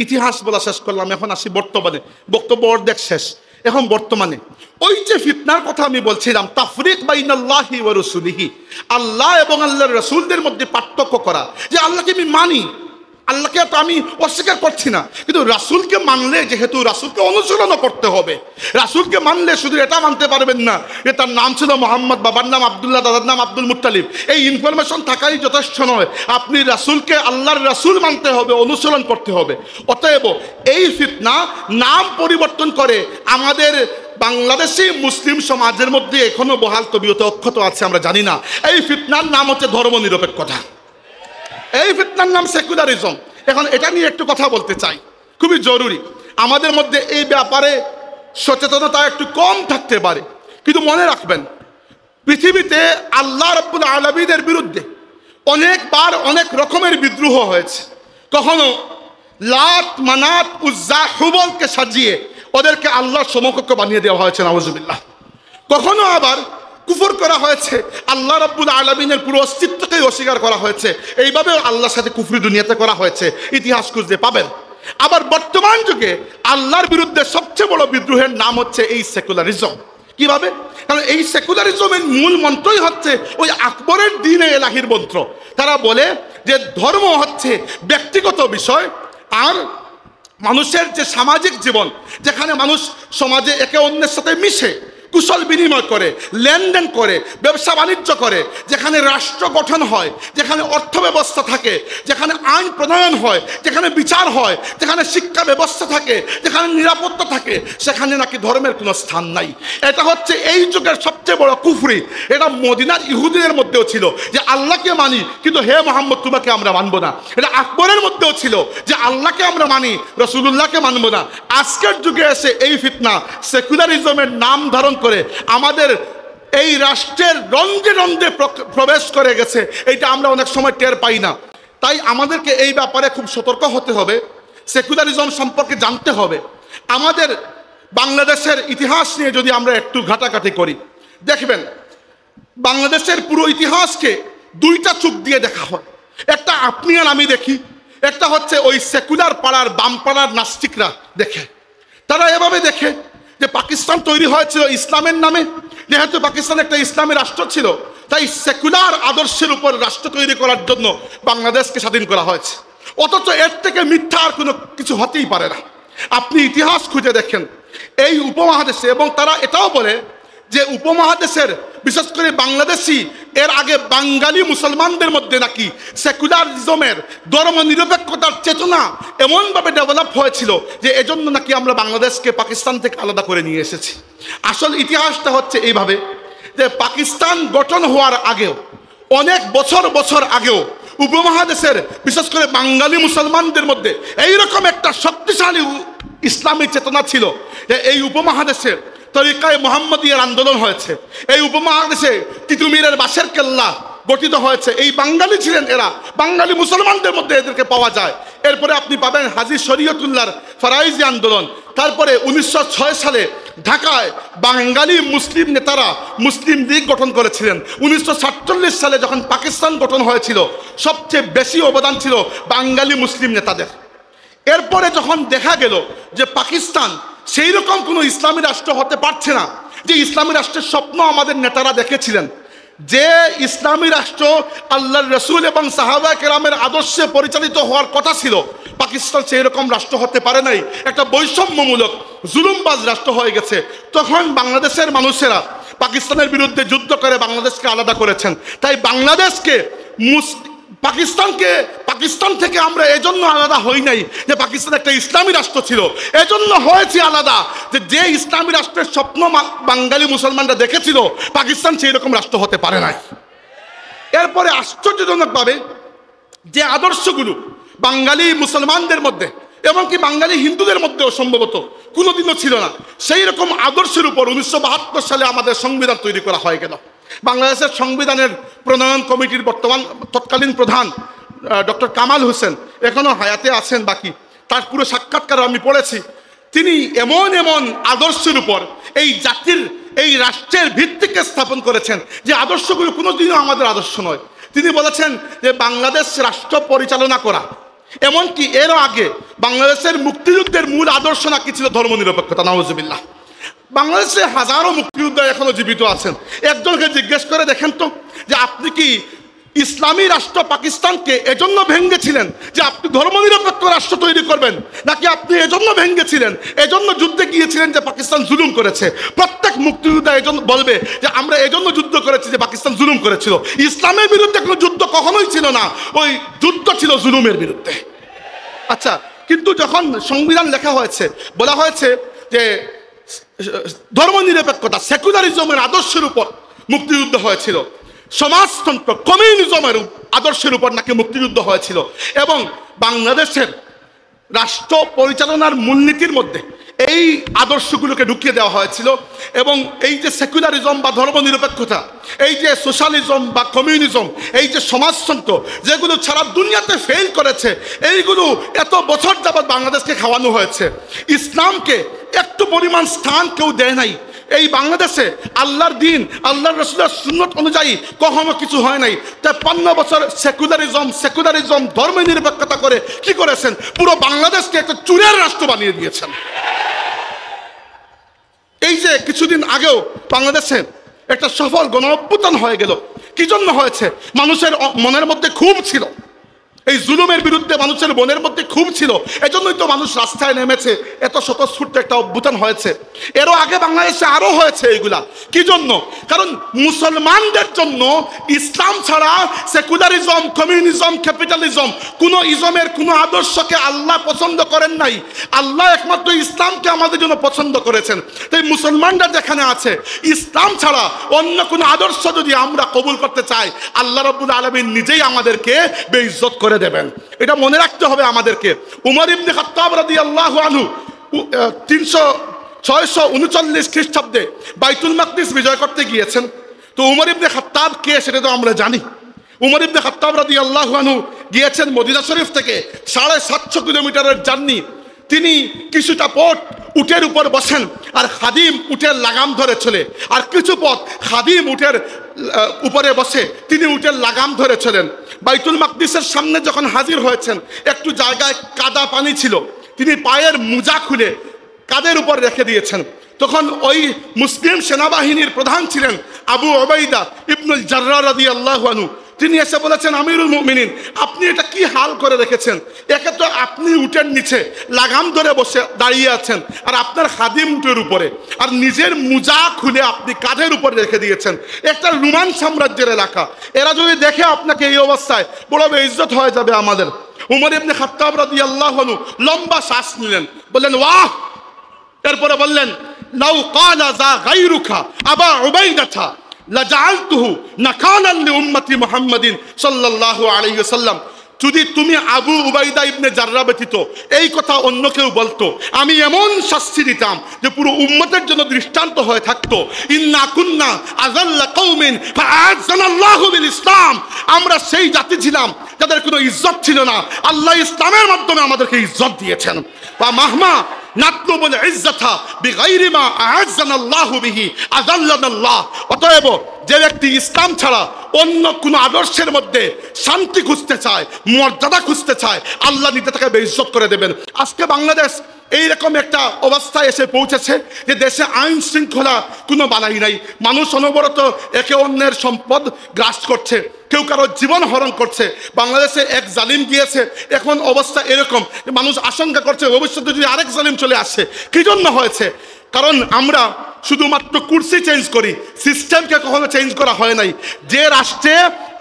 ইতিহাস বলা শেষ করলাম, এখন আসি বর্তমানে, বক্তব্য অর্ধেক শেষ। এখন বর্তমানে ওই যে ফিতনার কথা আমি বলছিলাম, তাফরিক বাইনাল্লাহি ওয়া রাসূলিহি, আল্লাহ এবং আল্লাহর রাসূলদের মধ্যে পার্থক্য করা, যে আল্লাহকে আমি মানি, আল্লাহকে তো আমি অস্বীকার করছি না, কিন্তু রাসূলকে মানলে যেহেতু রাসূলকে অনুসরণও করতে হবে, রাসূলকে মানলে শুধু এটা মানতে পারবেন না যে তার নাম ছিল মোহাম্মদ, বাবার নাম আব্দুল্লাহ, দাদার নাম আব্দুল মুত্তালিব, এই ইনফরমেশন থাকাই যথেষ্ট নয়। আপনি রাসূলকে আল্লাহর রাসূল মানতে হবে, অনুসরণ করতে হবে। অতএব এই ফিতনা নাম পরিবর্তন করে আমাদের বাংলাদেশি মুসলিম সমাজের মধ্যে এখনো বহাল তবিয়ত অক্ষত আছে, আমরা জানি না। এই ফিতনার নাম হচ্ছে ধর্ম নিরপেক্ষতা, এই ফিতনার নাম সেকুলারিজম। এখন এটা নিয়ে একটু কথা বলতে চাই, খুবই জরুরি। আমাদের মধ্যে এই ব্যাপারে সচেতনতা একটু কম থাকতে পারে, কিন্তু মনে রাখবেন পৃথিবীতে আল্লাহ রাব্বুল আলামিনের বিরুদ্ধে অনেকবার অনেক রকমের বিদ্রোহ হয়েছে। কখনো লাত, মানাত, উজ্জা, হুবলকে সাজিয়ে ওদেরকে আল্লাহর সমকক্ষ বানিয়ে দেওয়া হয়েছে, নাউজুবিল্লাহ। কখনো আবার কুফর করা হয়েছে, আল্লাহ রাব্বুল আলামিনের পুরো অস্তিত্বকেই অস্বীকার করা হয়েছে। এইভাবে আল্লাহর সাথে কুফরি দুনিয়াতে করা হয়েছে, ইতিহাস খুঁজতে পাবেন। আবার বর্তমান যুগে আল্লাহর বিরুদ্ধে সবচেয়ে বড় বিদ্রোহের নাম হচ্ছে এই সেকুলারিজম। কিভাবে? কারণ এই সেকুলারিজমের মূল মন্ত্রই হচ্ছে ওই আকবরের দ্বীনে এলাহির মন্ত্র। তারা বলে যে ধর্ম হচ্ছে ব্যক্তিগত বিষয় আর মানুষের যে সামাজিক জীবন, যেখানে মানুষ সমাজে একে অন্যের সাথে মিশে, কুশল বিনিময় করে, লেনদেন করে, ব্যবসা বাণিজ্য করে, যেখানে রাষ্ট্র গঠন হয়, যেখানে অর্থ ব্যবস্থা থাকে, যেখানে আইন প্রণয়ন হয়, যেখানে বিচার হয়, যেখানে শিক্ষা ব্যবস্থা থাকে, যেখানে নিরাপত্তা থাকে, সেখানে নাকি ধর্মের কোনো স্থান নাই। এটা হচ্ছে এই যুগের সবচেয়ে বড় কুফরি। এটা মদিনার ইহুদিদের মধ্যেও ছিল যে আল্লাহকে মানি, কিন্তু হে মোহাম্মদ তোমাকে আমরা মানবো না। এটা আকবরের মধ্যেও ছিল যে আল্লাহকে আমরা মানি, রসুলুল্লাহকে মানবো না। আজকের যুগে এসে এই ফিতনা সেকুলারিজমের নাম ধারণ করে আমাদের এই রাষ্ট্রের রন্ধে রন্ধে প্রবেশ করে গেছে। এইটা আমরা অনেক সময় টের পাই না। তাই আমাদেরকে এই ব্যাপারে খুব সতর্ক হতে হবে, সেকুলারিজম সম্পর্কে জানতে হবে। আমাদের বাংলাদেশের ইতিহাস নিয়ে যদি আমরা একটু ঘাটাঘাটি করি, দেখবেন বাংলাদেশের পুরো ইতিহাসকে দুইটা চোখ দিয়ে দেখা হয়। একটা আপনি আর আমি দেখি, একটা হচ্ছে ওই সেকুলার পাড়ার বাম পাড়ার নাস্তিকরা দেখে। তারা এভাবে দেখে যে পাকিস্তান তৈরি হয়েছিল ইসলামের নামে, যেহেতু পাকিস্তান একটা ইসলামী রাষ্ট্র ছিল, তাই সেকুলার আদর্শের উপর রাষ্ট্র তৈরি করার জন্য বাংলাদেশকে স্বাধীন করা হয়েছে। অথচ এর থেকে মিথ্যা আর কোনো কিছু হতেই পারে না। আপনি ইতিহাস খুঁজে দেখেন এই উপমহাদেশে, এবং তারা এটাও বলে যে উপমহাদেশের বিশেষ করে বাংলাদেশি এর আগে বাঙালি মুসলমানদের মধ্যে নাকি সেকুলারিজমের ধর্ম নিরপেক্ষতার চেতনা এমনভাবে ডেভেলপ হয়েছিল যে এজন্য নাকি আমরা বাংলাদেশকে পাকিস্তান থেকে আলাদা করে নিয়ে এসেছি। আসল ইতিহাসটা হচ্ছে এইভাবে যে পাকিস্তান গঠন হওয়ার আগেও, অনেক বছর বছর আগেও উপমহাদেশের বিশেষ করে বাঙালি মুসলমানদের মধ্যে এইরকম একটা শক্তিশালী ইসলামী চেতনা ছিল যে এই উপমহাদেশের তরিকায় মোহাম্মদিয়ার আন্দোলন হয়েছে, এই উপমহাদেশে তিতুমিরের বাঁশের কেল্লা গঠিত হয়েছে। এই বাঙালি ছিলেন এরা, বাঙালি মুসলমানদের মধ্যে এদেরকে পাওয়া যায়। এরপরে আপনি পাবেন হাজী শরীয়তুল্লাহর ফরাইজি আন্দোলন। তারপরে 1906 সালে ঢাকায় বাঙালি মুসলিম নেতারা মুসলিম লীগ গঠন করেছিলেন। 1947 সালে যখন পাকিস্তান গঠন হয়েছিল, সবচেয়ে বেশি অবদান ছিল বাঙালি মুসলিম নেতাদের। এরপরে যখন দেখা গেল যে পাকিস্তান সেই রকম কোনো ইসলামী রাষ্ট্র হতে পারছে না, যে ইসলামী রাষ্ট্রের স্বপ্ন আমাদের নেতারা দেখেছিলেন, যে ইসলামী রাষ্ট্র আল্লাহর রসুল এবং সাহাবা কেরামের আদর্শে পরিচালিত হওয়ার কথা ছিল, পাকিস্তান সেই রকম রাষ্ট্র হতে পারে নাই, একটা বৈষম্যমূলক জুলুমবাজ রাষ্ট্র হয়ে গেছে। তখন বাংলাদেশের মানুষেরা পাকিস্তানের বিরুদ্ধে যুদ্ধ করে বাংলাদেশকে আলাদা করেছেন। তাই বাংলাদেশকে পাকিস্তান থেকে আমরা এজন্য আলাদা হই নাই যে পাকিস্তান একটা ইসলামী রাষ্ট্র ছিল, এজন্য হয়েছে আলাদা যে ইসলামী রাষ্ট্রের স্বপ্ন বাঙালি মুসলমানরা দেখেছিল, পাকিস্তান সেই রকম রাষ্ট্র হতে পারে নাই। এরপরে আশ্চর্যজনকভাবে যে আদর্শগুলো বাঙালি মুসলমানদের মধ্যে এমনকি বাঙালি হিন্দুদের মধ্যেও সম্ভবত কোনোদিনও ছিল না, সেই রকম আদর্শের উপর 1972 সালে আমাদের সংবিধান তৈরি করা হয়ে গেল। বাংলাদেশের সংবিধানের প্রণয়ন কমিটির তৎকালীন প্রধান ডক্টর কামাল হোসেন এখনো হায়াতে আছেন বাকি, তার পুরো সাক্ষাৎকার আমি পড়েছি। তিনি এমন এমন আদর্শের উপর এই জাতির এই রাষ্ট্রের ভিত্তিকে স্থাপন করেছেন যে আদর্শগুলো কোনোদিনও আমাদের আদর্শ নয়। তিনি বলেছেন যে বাংলাদেশ রাষ্ট্র পরিচালনা করা, এমনকি এরও আগে বাংলাদেশের মুক্তিযুদ্ধের মূল আদর্শ নাকি ছিল ধর্মনিরপেক্ষতা। নাউজুবিল্লাহ। বাংলাদেশে হাজারো মুক্তিযোদ্ধা এখনো জীবিত আছেন। একজনকে জিজ্ঞেস করে দেখেন তো যে আপনি কি ইসলামী রাষ্ট্র পাকিস্তানকে এজন্য ভেঙেছিলেন যে আপনি ধর্মনিরপেক্ষ রাষ্ট্র তৈরি করবেন, নাকি আপনি এজন্য ভেঙেছিলেন, এজন্য যুদ্ধে গিয়েছিলেন যে পাকিস্তান জুলুম করেছে? প্রত্যেক মুক্তিযোদ্ধা এজন্য বলবে যে আমরা এজন্য যুদ্ধ করেছি যে পাকিস্তান জুলুম করেছিল। ইসলামের বিরুদ্ধে কোনো যুদ্ধ কখনোই ছিল না, ওই যুদ্ধ ছিল জুলুমের বিরুদ্ধে। আচ্ছা, কিন্তু যখন সংবিধান লেখা হয়েছে, বলা হয়েছে যে ধর্মনিরপেক্ষতা সেকুলারিজমের আদর্শের উপর মুক্তিযুদ্ধ হয়েছিল, সমাজতন্ত্র কমিউনিজমের আদর্শের উপর নাকি মুক্তিযুদ্ধ হয়েছিল, এবং বাংলাদেশের রাষ্ট্র পরিচালনার মূলনীতির মধ্যে এই আদর্শগুলোকে ঢুকিয়ে দেওয়া হয়েছিল। এবং এই যে সেকুলারিজম বা ধর্মনিরপেক্ষতা, এই যে সোশ্যালিজম বা কমিউনিজম, এই যে সমাজতন্ত্র যেগুলো সারা দুনিয়াতে ফেল করেছে, এইগুলো এত বছর যাবৎ বাংলাদেশকে খাওয়ানো হয়েছে। ইসলামকে একটু পরিমাণ স্থান কেউ দেয় নাই। এই বাংলাদেশে আল্লাহর দিন, আল্লাহর রসুলের সুন্নত অনুযায়ী কখনো কিছু হয় নাই। 53 বছর সেকুলারিজম ধর্ম নিরপেক্ষতা করে কি করেছেন? পুরো বাংলাদেশকে একটা চুরের রাষ্ট্র বানিয়ে দিয়েছেন। এই যে কিছুদিন আগেও বাংলাদেশে একটা সফল গণ অভ্যুত্থান হয়ে গেল, কি জন্য হয়েছে? মানুষের মনের মধ্যে ক্ষোভ ছিল, এই জুলুমের বিরুদ্ধে মানুষের মনের মধ্যে খুব ছিল, এজন্যই তো মানুষ রাস্তায় নেমেছে, এত স্বতঃস্ফূর্ত একটা অভ্যুত্থান হয়েছে। এরও আগে বাংলাদেশে আরও হয়েছে এইগুলা। কি জন্য? কারণ মুসলমানদের জন্য ইসলাম ছাড়া সেকুলারিজম, কমিউনিজম, ক্যাপিটালিজম, কোনো ইজমের কোনো আদর্শকে আল্লাহ পছন্দ করেন নাই। আল্লাহ একমাত্র ইসলামকে আমাদের জন্য পছন্দ করেছেন। তাই মুসলমানরা যেখানে আছে, ইসলাম ছাড়া অন্য কোনো আদর্শ যদি আমরা কবুল করতে চাই, আল্লাহ রাব্বুল আলামিন নিজেই আমাদেরকে বেইজ্জত করে দেবেন। এটা মনে রাখতে হবে আমাদেরকে। উমর ইবনে খাত্তাব রাদিয়াল্লাহু আনহু 639 খ্রিস্টাব্দে বাইতুল মাকদিস বিজয় করতে গিয়েছেন। তো উমর ইবনে খাত্তাব কে সেটা তো আমরা জানি। উমর ইবনে খাত্তাব রাদিয়াল্লাহু আনহু গিয়েছেন মদিনা শরীফ থেকে 750 কিলোমিটারের জার্নি। তিনি কিছুটা পথ উটের উপর বসেন, আর খাদিম উটের লাগাম ধরে চলে, আর কিছু পথ খাদিম উটের উপরে বসে তিনি উটের লাগাম ধরে চলেন। বাইতুল মাকদিসের সামনে যখন হাজির হয়েছেন, একটু জায়গায় কাদা পানি ছিল, তিনি পায়ের মোজা খুলে কাদের উপর রেখে দিয়েছেন। তখন ওই মুসলিম সেনাবাহিনীর প্রধান ছিলেন আবু উবাইদা ইবনুল জাররাহ রাদিয়াল্লাহু আনহু। তিনি এসে বলেছেন, আমিরুল মুমিনিন, আপনি এটা কি হাল করে রেখেছেন? একে তো আপনি উটের নিচে লাগাম ধরে বসে দাঁড়িয়ে আছেন, আর আপনার খাদিম উটের উপরে, আর নিজের মোজা খুলে আপনি কাঁধের উপরে রেখে দিয়েছেন। একটা রোমান সাম্রাজ্যের এলাকা, এরা যদি দেখে আপনাকে এই অবস্থায়, বড় বেইজ্জত হয়ে যাবে আমাদের। উমর ইবনে খাত্তাব রাদিয়াল্লাহু আনহু লম্বা শ্বাস নিলেন, বললেন ওয়াহ। এরপরে বললেন, লাউ ক্বালা যা গায়রুকা আবা উবাইদাতা লাজাআলতুহু নাকালান লিউম্মতি মুহাম্মাদিন সাল্লাল্লাহু আলাইহি ওয়াসাল্লাম। যদি তুমি আবু উবাইদা ইবনে জাররাহ ব্যতীত এই কথা অন্য কেউ বলতো, আমি এমন শাস্তি দিতাম যে পুরো উম্মতের জন্য দৃষ্টান্ত হয়ে থাকতো। ইন্না কুন্না আযাল্লা কওমিন ফাআযানাল্লাহু বিল ইসলাম। আমরা সেই জাতি ছিলাম যাদের কোনো ইজ্জত ছিল না, আল্লাহ ইসলামের মাধ্যমে আমাদেরকে ইজ্জত দিয়েছেন। বা মাহমা নাতলুবুল ইজ্জাতা বিগাইরি মা আ'আযানাল্লাহু বিহি আযাল্লানাল্লাহ। অতএব যে ব্যক্তি ইসলাম ছাড়া অন্য কোনো আদর্শের মধ্যে শান্তি খুঁজতে চায়, মর্যাদা খুঁজতে চায়, আল্লাহ নিজে তাকে বেইজ্জত করে দেবেন। আজকে বাংলাদেশ এইরকম একটা অবস্থায় এসে পৌঁছেছে যে দেশে আইন শৃঙ্খলা কোনো বালাই নাই। মানুষ অনবরত একে অন্যের সম্পদ গ্রাস করছে, কেউ কারো জীবন হরণ করছে। বাংলাদেশে এক জালিম গিয়েছে, এখন অবস্থা এরকম মানুষ আশঙ্কা করছে ভবিষ্যতে যদি আরেক জালিম চলে আসে। কি জন্য হয়েছে? কারণ আমরা শুধুমাত্র কুরসি চেঞ্জ করি, সিস্টেমকে কখনো চেঞ্জ করা হয় নাই। যে রাষ্ট্রে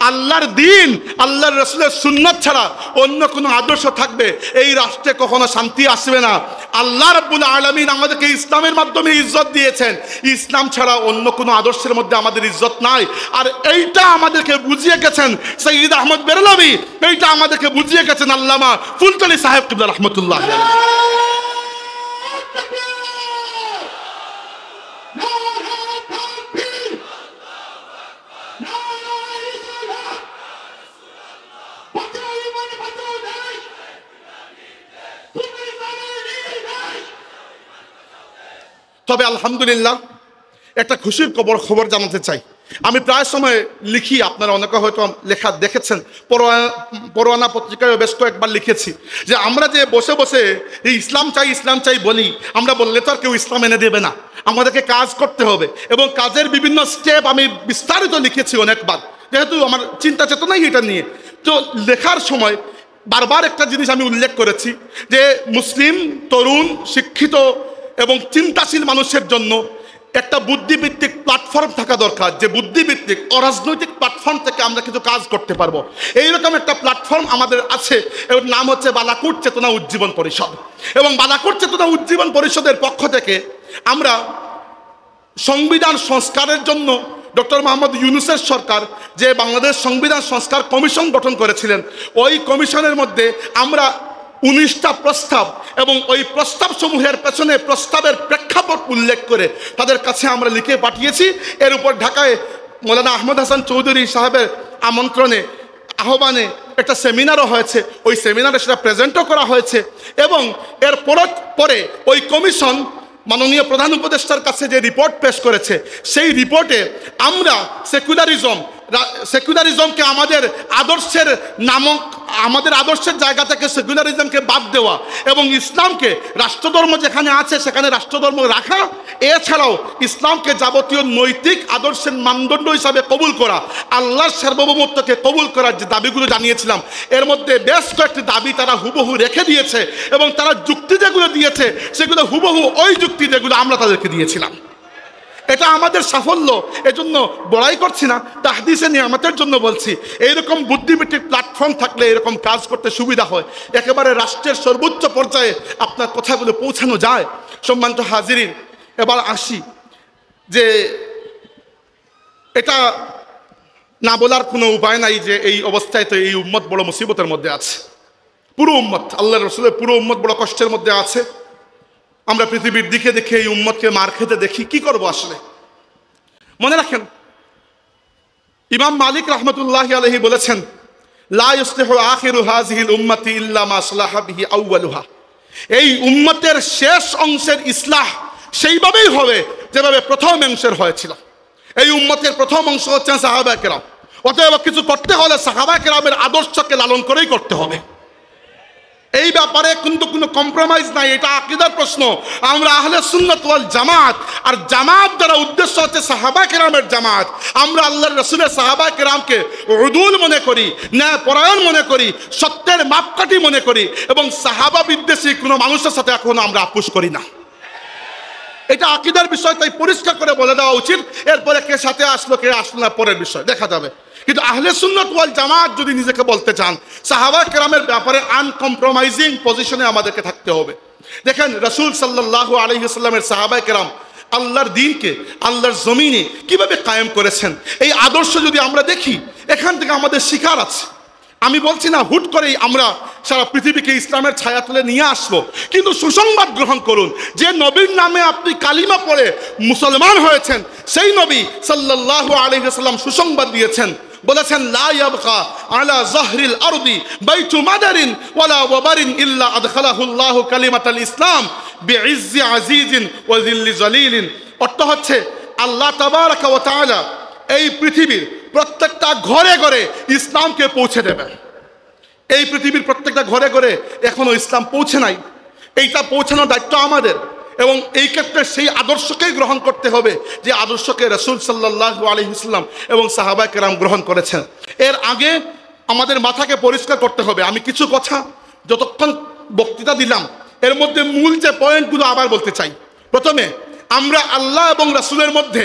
আল্লাহর দিন, আল্লাহর রাসূলের সুন্নাত ছাড়া অন্য কোনো আদর্শ থাকবে, এই রাষ্ট্রে কখনো শান্তি আসবে না। আল্লাহ রাব্বুল আলামিন আমাদেরকে ইসলামের মাধ্যমে ইজ্জত দিয়েছেন, ইসলাম ছাড়া অন্য কোনো আদর্শের মধ্যে আমাদের ইজ্জত নাই। আর এইটা আমাদেরকে বুঝিয়ে গেছেন সৈয়দ আহমদ বেরলভী, এইটা আমাদেরকে বুঝিয়ে গেছেন আল্লামা ফুলতলি সাহেব কিবলা রহমতুল্লাহ। তবে আলহামদুলিল্লাহ একটা খুশির খবর জানাতে চাই। আমি প্রায় সময় লিখি, আপনারা অনেকে হয়তো লেখা দেখেছেন, পরোয়ানা পত্রিকায় বেশ কয়েকবার লিখেছি যে আমরা যে বসে বসে এই ইসলাম চাই বলি, আমরা বললে তো আর কেউ ইসলাম এনে দেবে না, আমাদেরকে কাজ করতে হবে। এবং কাজের বিভিন্ন স্টেপ আমি বিস্তারিত লিখেছি অনেকবার, যেহেতু আমার চিন্তা চেতনাই এটা নিয়ে। তো লেখার সময় বারবার একটা জিনিস আমি উল্লেখ করেছি যে মুসলিম তরুণ শিক্ষিত এবং চিন্তাশীল মানুষের জন্য একটা বুদ্ধিভিত্তিক প্ল্যাটফর্ম থাকা দরকার, যে বুদ্ধিভিত্তিক অরাজনৈতিক প্ল্যাটফর্ম থেকে আমরা কিছু কাজ করতে পারবো। এইরকম একটা প্ল্যাটফর্ম আমাদের আছে, এর নাম হচ্ছে বালাকোট চেতনা উজ্জীবন পরিষদ। এবং বালাকোট চেতনা উজ্জীবন পরিষদের পক্ষ থেকে আমরা সংবিধান সংস্কারের জন্য ডক্টর মোহাম্মদ ইউনূসের সরকার যে বাংলাদেশ সংবিধান সংস্কার কমিশন গঠন করেছিলেন, ওই কমিশনের মধ্যে আমরা 19টা প্রস্তাব এবং ওই প্রস্তাব সমূহের পেছনে প্রস্তাবের প্রেক্ষাপট উল্লেখ করে তাদের কাছে আমরা লিখে পাঠিয়েছি। এর উপর ঢাকায় মৌলানা আহমদ হাসান চৌধুরী সাহেবের আমন্ত্রণে আহ্বানে একটা সেমিনারও হয়েছে, ওই সেমিনারে সেটা প্রেজেন্টও করা হয়েছে। এবং এর পরে ওই কমিশন মাননীয় প্রধান উপদেষ্টার কাছে যে রিপোর্ট পেশ করেছে, সেই রিপোর্টে আমরা সেকুলারিজম, সেকুলারিজমকে আমাদের আদর্শের নামক আমাদের আদর্শের জায়গা থেকে সেকুলারিজমকে বাদ দেওয়া এবং ইসলামকে রাষ্ট্রধর্ম যেখানে আছে সেখানে রাষ্ট্রধর্ম রাখা, এছাড়াও ইসলামকে যাবতীয় নৈতিক আদর্শের মানদণ্ড হিসাবে কবুল করা, আল্লাহর সার্বভৌমত্বকে কবুল করার যে দাবিগুলো জানিয়েছিলাম এর মধ্যে বেশ কয়েকটি দাবি তারা হুবহু রেখে দিয়েছে এবং তারা যুক্তি যেগুলো দিয়েছে সেগুলো হুবহু ওই যুক্তি যেগুলো আমরা তাদেরকে দিয়েছিলাম। এটা আমাদের সাফল্য, এজন্য বড়াই করছি না, তাহদিসে নিয়ামতের জন্য বলছি। এইরকম বুদ্ধিবৃত্তিক প্ল্যাটফর্ম থাকলে এরকম কাজ করতে সুবিধা হয়, একেবারে রাষ্ট্রের সর্বোচ্চ পর্যায়ে আপনার কথাগুলো পৌঁছানো যায়। সম্মানিত হাজিরিন, এবার আসি যে এটা না বলার কোনো উপায় নাই যে এই অবস্থায় তো এই উম্মত বড় মুসিবতের মধ্যে আছে, পুরো উম্মত, আল্লাহ রসুলের পুরো উম্মত বড় কষ্টের মধ্যে আছে। আমরা পৃথিবীর দিকে দেখে এই উম্মতকে মার খেতে দেখি, কি করব আসলে? মনে রাখেন, ইমাম মালিক রহমতুল্লাহ আলাইহি বলেছেন, লা ইসলিহু আখিরু হাযিহিল উম্মতি ইল্লা মা সালাহা বিহি আউয়ালুহা। এই উম্মতের শেষ অংশের ইসলাহ সেইভাবেই হবে যেভাবে প্রথম অংশের হয়েছিল। এই উম্মতের প্রথম অংশ হচ্ছেন সাহাবায়ে কেরাম। অতএব কিছু করতে হলে সাহাবায়ে কেরামের আদর্শকে লালন করেই করতে হবে। এই ব্যাপারে কিন্তু কোনো কম্প্রোমাইজ নাই, এটা আকীদার প্রশ্ন। আমরা আহলে সুন্নাত ওয়াল জামাত, আর জামাত দ্বারা উদ্দেশ্য হচ্ছে সাহাবা কেরামের জামাত। আমরা আল্লাহর রাসূলের সাহাবা কেরামকে উদুল মনে করি, ন্যায় পরায়ণ মনে করি, সত্যের মাপকাঠি মনে করি এবং সাহাবা বিদ্বেষী কোনো মানুষের সাথে এখনো আমরা আপোষ করি না। এটা আকীদার বিষয়, তাই পরিষ্কার করে বলে দেওয়া উচিত। এরপরে কে সাথে আসলো কে আসলো না পরের বিষয়, দেখা যাবে। কিন্তু আহলে সুন্নাত ওয়াল জামাত যদি নিজেকে বলতে চান, সাহাবা কেরামের ব্যাপারে আনকম্প্রোমাইজিং পজিশনে আমাদেরকে থাকতে হবে। দেখেন, রাসূল সাল্লাল্লাহু আলাইহি ওয়াসাল্লামের সাহাবা কেরাম আল্লাহর দ্বীনকে আল্লাহর জমিনে কিভাবে কায়েম করেছেন, এই আদর্শ যদি আমরা দেখি, এখান থেকে আমাদের শিখার আছে। আমি বলছি না হুট করেই আমরা সারা পৃথিবীকে ইসলামের ছায়াতলে নিয়ে আসবো, কিন্তু সুসংবাদ গ্রহণ করুন। যে নবীর নামে আপনি কালিমা পড়ে মুসলমান হয়েছেন, সেই নবী সাল্লাল্লাহু আলাইহি ওয়াসাল্লাম সুসংবাদ দিয়েছেন, বলেছেন, লা ইয়াবকা আলা যাহরিল আরদি বাইতু মাদারিন ওয়ালা ওয়াবারিন ইল্লা আদখালাহুল্লাহু কালিমাতাল ইসলাম বিইজ্জি আজিজিন ওয়া যিল্লি জালিলিন। অর্থ হচ্ছে, আল্লাহ তাবারাকা ওয়া তাআলা এই পৃথিবীর প্রত্যেকটা ঘরে ঘরে ইসলামকে পৌঁছে দেবেন। এই পৃথিবীর প্রত্যেকটা ঘরে ঘরে এখনো ইসলাম পৌঁছে নাই, এইটা পৌঁছানোর দায়িত্ব আমাদের। এবং এই ক্ষেত্রে সেই আদর্শকেই গ্রহণ করতে হবে যে আদর্শকে রাসূল সাল্লাল্লাহু আলাইহি ওয়াসাল্লাম এবং সাহাবা কেরাম গ্রহণ করেছেন। এর আগে আমাদের মাথাকে পরিষ্কার করতে হবে। আমি কিছু কথা যতক্ষণ বক্তৃতা দিলাম এর মধ্যে মূল যে পয়েন্টগুলো আবার বলতে চাই। প্রথমে, আমরা আল্লাহ এবং রাসূলের মধ্যে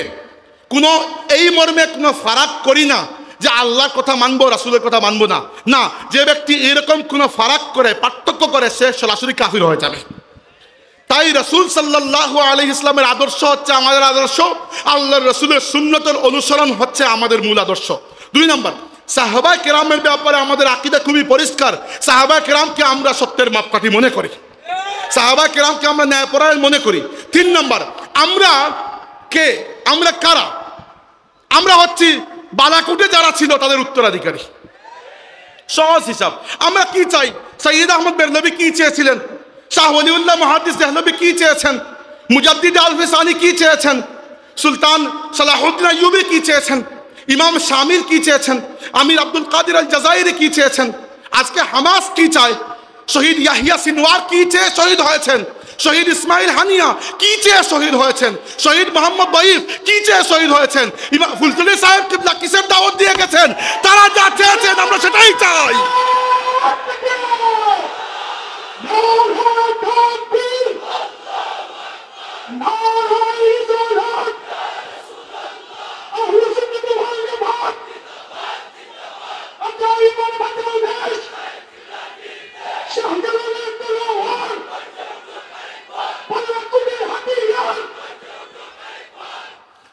কোনো এই মর্মে কোনো ফারাক করি না যে আল্লাহর কথা মানবো রাসূলের কথা মানবো না। না, যে ব্যক্তি এরকম কোনো ফারাক করে, পার্থক্য করে, সে সরাসরি কাফির হয়ে যাবে। তাই রাসূল সাল্লাল্লাহু আলাইহি ওয়াসাল্লামের আদর্শ হচ্ছে আমাদের আদর্শ, আল্লাহর রাসূলের সুন্নতের অনুসরণ হচ্ছে আমাদের মূল আদর্শ। 2 নম্বর, সাহাবা কেরামের ব্যাপারে আমাদের আকীদা খুবই পরিষ্কার। সাহাবা কেরামকে আমরা সত্যের মাপকাঠি মনে করি, সাহাবা কেরামকে আমরা ন্যায়পরায়ণ মনে করি। 3 নম্বর, আমরা কে, আমরা কারা? আমরা হচ্ছি বালাকুটে যারা ছিল তাদের উত্তরাধিকারী। সহজ হিসাব, আমরা কি চাই? সৈয়দ আহমদ বেরলভী কি চেয়েছিলেন? শাহ ওলিউল্লাহ মুহাদ্দিস দেহলভী কি চেয়েছেন? মুজাদ্দিদ আল-ফিসানি কি চেয়েছেন? সুলতান সালাহুদ্দিন আইয়ুবী কি চেয়েছেন? ইমাম শামির কি চেয়েছেন? আমির আব্দুল কাদির আল জাজাইরি কি চেয়েছেন? আজকে হামাস কি চায়? শহীদ ইয়াহিয়া সিনওয়ার কি চেয়ে শহীদ হয়েছেন? শহীদ ইসমাইল হানিয়া কি চেয়ে শহীদ হয়েছেন? শহীদ মোহাম্মদ দঈফ কি চেয়ে শহীদ হয়েছেন? ইমাম ফুলতুলি সাহেব কিবলা কিসের দাওয়াত দিয়ে গেছেন? তারা যা চেয়েছেন আমরা সেটাই চাই।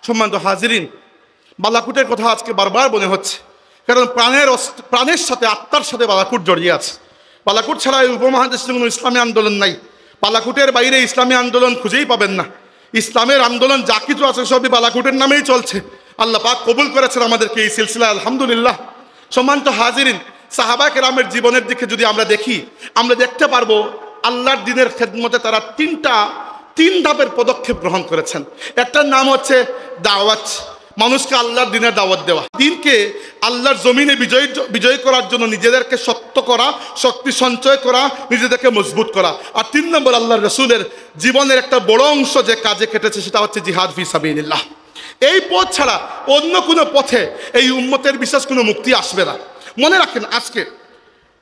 সম্মানিত হাজিরিন, বালাকুটের কথা আজকে বারবার মনে হচ্ছে, কারণ প্রাণের সাথে, আত্মার সাথে বালাকুট জড়িয়ে আছে। বালাকুট ছাড়া এই উপমহাদেশে কোনো ইসলামী আন্দোলন নাই। বালাকুটের বাইরে ইসলামী আন্দোলন খুঁজেই পাবেন না। ইসলামের আন্দোলন যা কিছু আছে সবই বালাকুটের নামেই চলছে। আল্লাহ পাক কবুল করেছেন আমাদেরকে এই সিলসিলা, আলহামদুলিল্লাহ। সম্মানিত হাজিরিন, সাহাবা কেরামের জীবনের দিকে যদি আমরা দেখি, আমরা দেখতে পারবো আল্লাহর দ্বীনের খেদমতে তারা তিন ধাপের পদক্ষেপ গ্রহণ করেছেন। একটার নাম হচ্ছে দাওয়াত, মানুষকে আল্লাহর দিনের দাওয়াত দেওয়া, দিনকে আল্লাহর জমিনে বিজয় করার জন্য নিজেদেরকে শক্ত করা, শক্তি সঞ্চয় করা, নিজেদেরকে মজবুত করা। আর 3 নম্বর, আল্লাহর রাসূলের জীবনের একটা বড় অংশ যে কাজে কেটেছে সেটা হচ্ছে জিহাদ ফি সাবিলিল্লাহ। এই পথ ছাড়া অন্য কোনো পথে এই উম্মতের বিশেষ কোনো মুক্তি আসবে না। মনে রাখেন, আজকে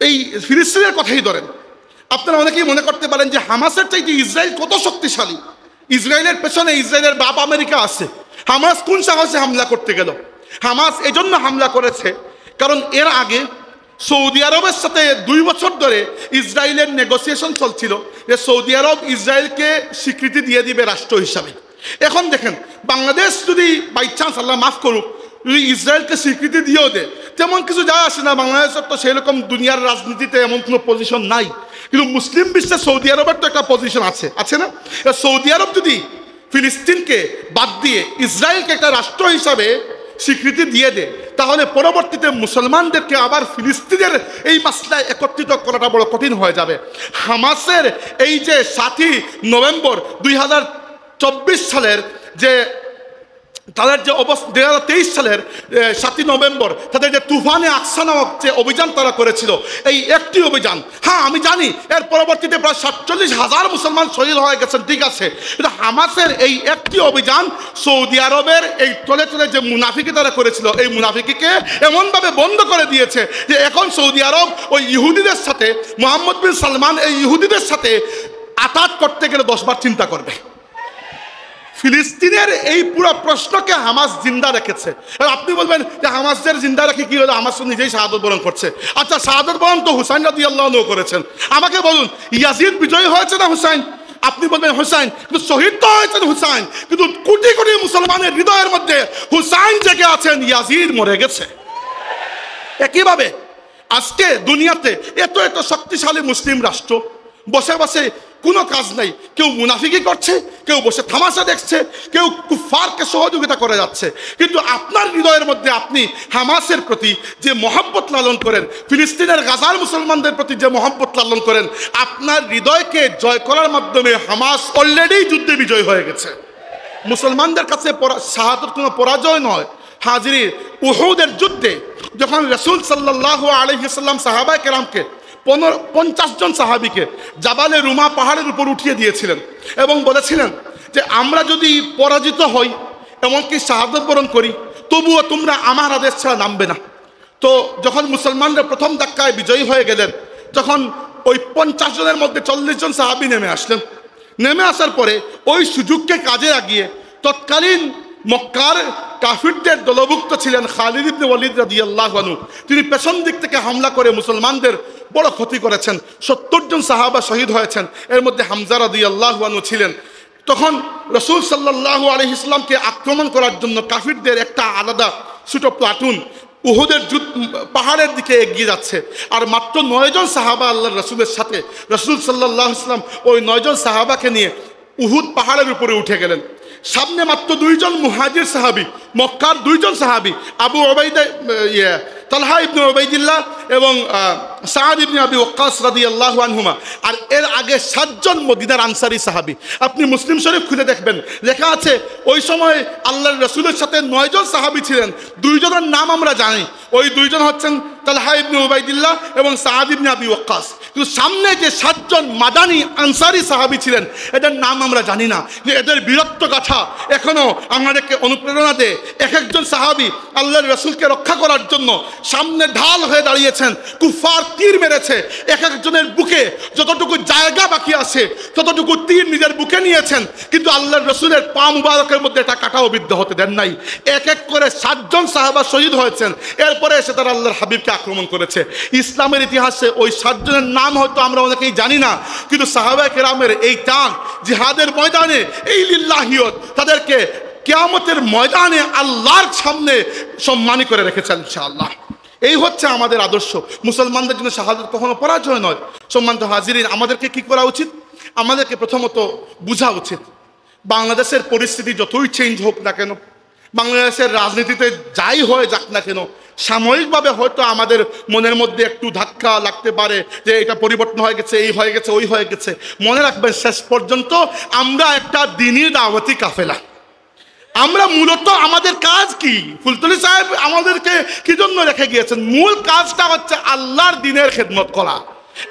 এই ফিলিস্তিনের কথাই ধরেন, আপনারা অনেকেই মনে করতে পারেন যে হামাসের চাইতে ইসরায়েল কত শক্তিশালী, ইসরায়েলের পেছনে ইসরায়েলের বাপ আমেরিকা আছে। হামাস কোন সাহসে হামলা করতে গেল? হামাস এজন্য হামলা করেছে কারণ এর আগে সৌদি আরবের সাথে 2 বছর ধরে ইসরায়েলের নেগোসিয়েশন চলছিল যে সৌদি আরব ইসরায়েলকে স্বীকৃতি দিয়ে দিবে রাষ্ট্র হিসাবে। এখন দেখেন, বাংলাদেশ যদি বাই চান্স, আল্লাহ মাফ করুক, যদি ইসরায়েলকে স্বীকৃতি দিয়েও দেয়, তেমন কিছু যায় আসে না। বাংলাদেশের তো সেরকম দুনিয়ার রাজনীতিতে এমন কোনো পজিশন নাই, কিন্তু মুসলিম বিশ্বে সৌদি আরবের তো একটা পজিশন আছে না? সৌদি আরব যদি ফিলিস্তিনকে বাদ দিয়ে ইসরায়েলকে একটা রাষ্ট্র হিসাবে স্বীকৃতি দিয়ে দেয়, তাহলে পরবর্তীতে মুসলমানদেরকে আবার ফিলিস্তিনের এই মাসলায় একত্রিত করাটা বড় কঠিন হয়ে যাবে। হামাসের এই যে 7ই নভেম্বর 2024 সালের যে তাদের যে 2023 সালের 7ই নভেম্বর তাদের যে তুফানে আকসা নামক যে অভিযান তারা করেছিল, এই একটি অভিযান, হ্যাঁ আমি জানি এর পরবর্তীতে প্রায় 47,000 মুসলমান শহীদ হয়ে গেছেন, ঠিক আছে, কিন্তু হামাসের এই একটি অভিযান সৌদি আরবের এই তলে তলে যে মুনাফিকি তারা করেছিল, এই মুনাফিকিকে এমনভাবে বন্ধ করে দিয়েছে যে এখন সৌদি আরব ওই ইহুদিদের সাথে, মোহাম্মদ বিন সালমান এই ইহুদিদের সাথে আতাত করতে গেলে 10 বার চিন্তা করবে। ফিলিস্তিনের এই পুরো প্রশ্নকে হামাস জিন্দা রেখেছে। আপনি বলবেন যে হামাসদের জিন্দা রেখে কি হলো? হামাস নিজেই শাহাদত বরণ করছে। আচ্ছা, শাহাদত বরণ তো হুসাইন রাদিয়াল্লাহু আনহু করেছেন। আমাকে বলুন, ইয়াজিদ বিজয়ী হয়েছে না হুসাইন? আপনি বলবেন হুসাইন, কিন্তু শহীদ তো হয়েছেন হুসাইন, কিন্তু কোটি কোটি মুসলমানের হৃদয়ের মধ্যে হুসাইন জেগে আছেন, ইয়াজিদ মরে গেছে। একইভাবে আজকে দুনিয়াতে এত এত শক্তিশালী মুসলিম রাষ্ট্র, বসে বসে কোনো কাজ নাই, কেউ মুনাফিকি করছে, কেউ বসে তামাশা দেখছে, কেউ কুফারকে সহযোগিতা করে যাচ্ছে, কিন্তু আপনার হৃদয়ের মধ্যে আপনি হামাসের প্রতি যে মহব্বত লালন করেন, ফিলিস্তিনের গাজার মুসলমানদের প্রতি যে মহব্বত লালন করেন, আপনার হৃদয়কে জয় করার মাধ্যমে হামাস অলরেডি যুদ্ধে বিজয় হয়ে গেছে। মুসলমানদের কাছে শাহাদত কোনো পরাজয় নয়। হাজির, উহুদের যুদ্ধে যখন রাসূল সাল্লাল্লাহু আলাইহি ওয়াসাল্লাম সাহাবায়ে কেরামকে 50 জন সাহাবীকে জাবালে রুমা পাহাড়ের উপর উঠিয়ে দিয়েছিলেন এবং বলেছিলেন যে আমরা যদি পরাজিত হই, এমনকি শাহাদত বরণ করি, তবুও তোমরা আমার আদেশ ছাড়া নামবে না। তো যখন মুসলমানরা প্রথম ধাক্কায় বিজয়ী হয়ে গেলেন, তখন ওই 50 জনের মধ্যে 40 জন সাহাবী নেমে আসলেন। নেমে আসার পরে ওই সুযোগকে কাজে লাগিয়ে তৎকালীন মক্কার কাফিরদের দলভুক্ত ছিলেন খালিদ ইবনে ওয়ালিদ রাদিয়াল্লাহু আনহু, তিনি পেছন দিক থেকে হামলা করে মুসলমানদের বড় ক্ষতি করেছেন। 70 জন সাহাবা শহীদ হয়েছেন, এর মধ্যে হামজা রাদিয়াল্লাহু আনহু ছিলেন। তখন রাসূল সাল্লাল্লাহু আলাইহি ওয়াসাল্লামকে আক্রমণ করার জন্য কাফিরদের একটা আলাদা ছোট প্লাটুন উহুদের পাহাড়ের দিকে এগিয়ে যাচ্ছে, আর মাত্র 9 জন সাহাবা আল্লাহর রাসূলের সাথে, রাসূল সাল্লাল্লাহু আলাইহি ওয়াসাল্লাম ওই 9 জন সাহাবাকে নিয়ে উহুদ পাহাড়ের উপরে উঠে গেলেন। সামনে মাত্র 2 জন মুহাজির সাহাবী, মক্কার 2 জন সাহাবী, আবু উবাইদা তালহা ইবনে উবাইদিল্লাহ এবং সাদ ইবনে আবি ওয়াক্কাস রাদিয়াল্লাহু আনহুমা, আর এর আগে 7 জন মদিনার আনসারী সাহাবী। আপনি মুসলিম শরীফ খুলে দেখবেন, লেখা আছে ওই সময় আল্লাহর রাসূলের সাথে 9 জন সাহাবী ছিলেন। 2 জনের নাম আমরা জানি, ওই 2 জন হচ্ছেন তালহা ইবনে উবাইদিল্লাহ এবং সাদ ইবনে আবি ওয়াক্কাস। কিন্তু সামনে যে 7 জন মাদানী আনসারী সাহাবী ছিলেন, এদের নাম আমরা জানি না, যে এদের বীরত্ব গাথা এখনো আমাদেরকে অনুপ্রেরণা দেয়। এক একজন সাহাবী আল্লাহর রাসূলকে রক্ষা করার জন্য সামনে ঢাল হয়ে দাঁড়িয়েছেন, কুফার তীর মেরেছে, এক একজনের বুকে যতটুকু জায়গা বাকি আছে ততটুকু তীর নিজের বুকে নিয়েছেন, কিন্তু আল্লাহর রাসূলের পা মুবারকের মধ্যে একটা কাঁটাও বিদ্ধ হতে দেন নাই। এক এক করে 7 জন সাহাবা শহীদ হয়েছেন, এরপরে এসে তারা আল্লাহর হাবিবকে আক্রমণ করেছে। ইসলামের ইতিহাসে ওই 7 জনের নাম হয়তো আমরা অনেকেই জানি না, কিন্তু সাহাবায়ে কেরামের এই ত্যাগ জিহাদের ময়দানে, এই লিল্লাহিয়ত তাদেরকে কিয়ামতের ময়দানে আল্লাহর সামনে সম্মানী করে রেখেছেন ইনশাআল্লাহ। এই হচ্ছে আমাদের আদর্শ। মুসলমানদের জন্য শাহাদাত কখনো পরাজয় নয়। সম্মানিত হাজিরিন, আমাদেরকে কি করা উচিত? আমাদেরকে প্রথমত বোঝা উচিত, বাংলাদেশের পরিস্থিতি যতই চেঞ্জ হোক না কেন, বাংলাদেশের রাজনীতিতে যাই হয়ে যাক না কেন, সাময়িকভাবে হয়তো আমাদের মনের মধ্যে একটু ধাক্কা লাগতে পারে যে এটা পরিবর্তন হয়ে গেছে, এই হয়ে গেছে, ওই হয়ে গেছে। মনে রাখবেন, শেষ পর্যন্ত আমরা একটা দ্বীনি দাওয়াতি কাফেলা, আমরা মূলত আমাদের কাজ কি? ফুলতলি সাহেব আমাদেরকে কি জন্য রেখে গিয়েছেন? মূল কাজটা হচ্ছে আল্লাহর দ্বীনের খেদমত করা।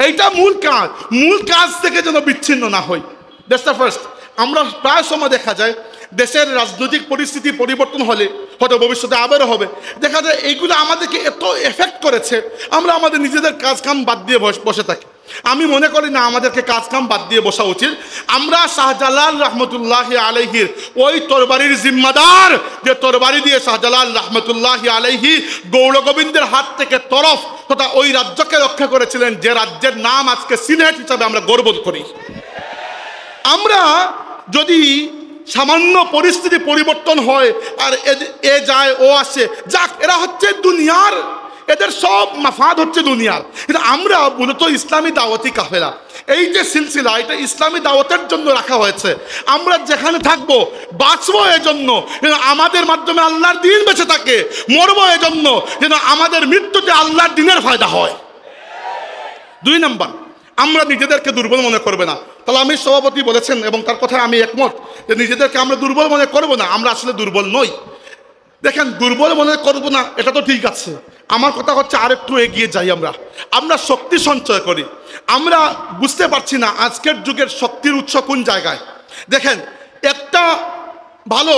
এইটা মূল কাজ। মূল কাজ থেকে যেন বিচ্ছিন্ন না হই। That's the first. আমরা প্রায় সময় দেখা যায় দেশের রাজনৈতিক পরিস্থিতি পরিবর্তন হলে, হয়তো ভবিষ্যতে আবারও হবে, দেখা যায় এইগুলো আমাদেরকে এত এফেক্ট করেছে, আমরা আমাদের নিজেদের কাজ কাম বাদ দিয়ে বসে থাকি। আমি মনে করি না আমাদেরকে কাজ কাম বাদ দিয়ে বসা উচিত। আমরা শাহজালাল রহমতুল্লাহ আলাইহির ওই তরবারির জিম্মাদার, যে তরবারি দিয়ে শাহজালাল রহমতুল্লাহ আলাইহি গৌর গোবিন্দের হাত থেকে তরফ তথা ওই রাজ্যকে রক্ষা করেছিলেন, যে রাজ্যের নাম আজকে সিলেট হিসাবে আমরা গর্ব করি। আমরা যদি সামান্য পরিস্থিতি পরিবর্তন হয় আর এ যায় ও আসে, যাক, এরা হচ্ছে দুনিয়ার, এদের সব মাফাদ হচ্ছে দুনিয়ার। কিন্তু আমরা মূলত ইসলামী দাওয়াতি কাফেলা, এই যে সিলসিলা, এটা ইসলামী দাওয়াতের জন্য রাখা হয়েছে। আমরা যেখানে থাকবো বাঁচবো এজন্য যেন আমাদের মাধ্যমে আল্লাহর দ্বীন বেঁচে থাকে, মরবো এজন্য যেন আমাদের মৃত্যুতে আল্লাহর দ্বীনের ফায়দা হয়। 2 নম্বর, আমরা নিজেদেরকে দুর্বল মনে করবে না। তাহলে আমি সভাপতি বলেছেন এবং তার কথায় আমি একমত যে নিজেদেরকে আমরা দুর্বল মনে করবো না। আমরা আসলে দুর্বল নই। দেখেন, দুর্বল মনে করবো না এটা তো ঠিক আছে। আমার কথা হচ্ছে আরেকটু এগিয়ে যাই। আমরা শক্তি সঞ্চয় করি। আমরা বুঝতে পারছি না আজকের যুগের শক্তির উৎস কোন জায়গায়। দেখেন, একটা ভালো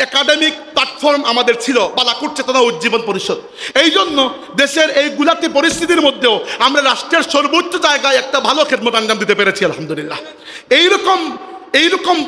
একাডেমিক প্ল্যাটফর্ম আমাদের ছিল বালাকুট চেতনা উজ্জীবন পরিষদ। এই জন্য দেশের এই গুলাতি পরিস্থিতির মধ্যেও আমরা রাষ্ট্রের সর্বোচ্চ জায়গায় একটা ভালো খেদমত আঞ্জাম দিতে পেরেছি, আলহামদুলিল্লাহ। এইরকম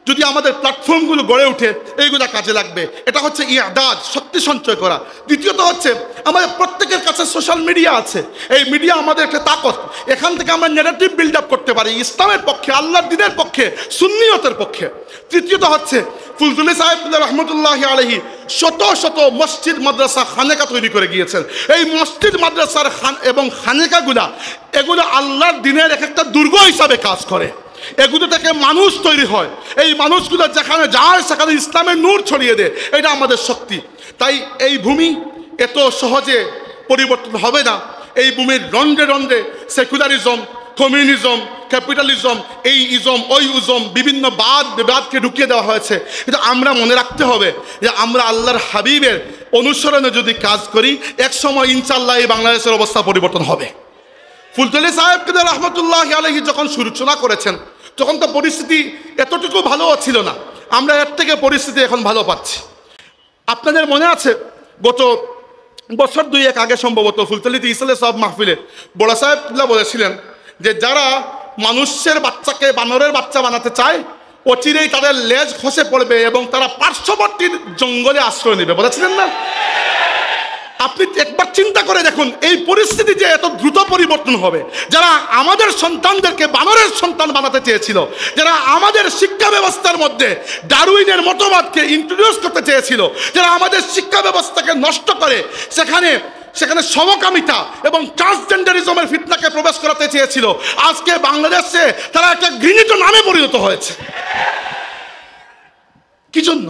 যদি আমাদের প্ল্যাটফর্মগুলো গড়ে ওঠে, এইগুলা কাজে লাগবে। এটা হচ্ছে ইয়াদাদ, শক্তি সঞ্চয় করা। দ্বিতীয়ত হচ্ছে আমাদের প্রত্যেকের কাছে সোশ্যাল মিডিয়া আছে। এই মিডিয়া আমাদের একটা তাকত। এখান থেকে আমরা নেগেটিভ বিল্ড আপ করতে পারি ইসলামের পক্ষে, আল্লাহর দ্বীনের পক্ষে, সুন্নিয়তের পক্ষে। তৃতীয়ত হচ্ছে ফুলতুলি সাহেব রহমতুল্লাহ আলাইহি শত শত মসজিদ, মাদ্রাসা, খানেকা তৈরি করে গিয়েছেন। এই মসজিদ, মাদ্রাসার এবং খানেকাগুলা, এগুলো আল্লাহর দ্বীনের এক একটা দুর্গ হিসাবে কাজ করে। এগুলো থেকে মানুষ তৈরি হয়। এই মানুষগুলো যেখানে যায় সেখানে ইসলামের নূর ছড়িয়ে দেয়। এটা আমাদের শক্তি। তাই এই ভূমি এত সহজে পরিবর্তন হবে না। এই ভূমির রন্ধ্রে রন্ধ্রে সেকুলারিজম, কমিউনিজম, ক্যাপিটালিজম, এই ইজম, ওই ইজম, বিভিন্ন বিবাদকে ঢুকিয়ে দেওয়া হয়েছে। কিন্তু আমরা মনে রাখতে হবে যে আমরা আল্লাহর হাবিবের অনুসরণে যদি কাজ করি, এক সময় ইনশাআল্লাহ এই বাংলাদেশের অবস্থা পরিবর্তন হবে। ফুলতলি সাহেবকে রহমতুল্লাহ আলাইহি যখন সূচনা করেছেন, তখন তো পরিস্থিতি এতটুকু ভালো ছিল না। আমরা এর থেকে পরিস্থিতি এখন ভালো পাচ্ছি। আপনাদের মনে আছে গত বছর 2-1 আগে সম্ভবত ফুলতলিতে ইসলে সব মাহফিলে বড় সাহেব বলেছিলেন যে যারা মানুষের বাচ্চাকে বানরের বাচ্চা বানাতে চায়, অচিরেই তাদের লেজ খসে পড়বে এবং তারা পার্শ্ববর্তী জঙ্গলে আশ্রয় নেবে, বলেছিলেন না? আপনি একবার চিন্তা করে দেখুন, এই পরিস্থিতি যে এত দ্রুত পরিবর্তন হবে। যারা আমাদের সন্তানদেরকে বানরের সন্তান বানাতে চেয়েছিল, যারা আমাদের শিক্ষা ব্যবস্থার মধ্যে ডারউইনের মতবাদকে ইন্ট্রোডিউস করতে চেয়েছিল, যারা আমাদের শিক্ষা ব্যবস্থাকে নষ্ট করে সেখানে সমকামিতা এবং ট্রান্সজেন্ডারিজমের ফিতনাকে প্রবেশ করাতে চেয়েছিল, আজকে বাংলাদেশে তারা একটা ঘৃণিত নামে পরিণত হয়েছে। কি জন্য?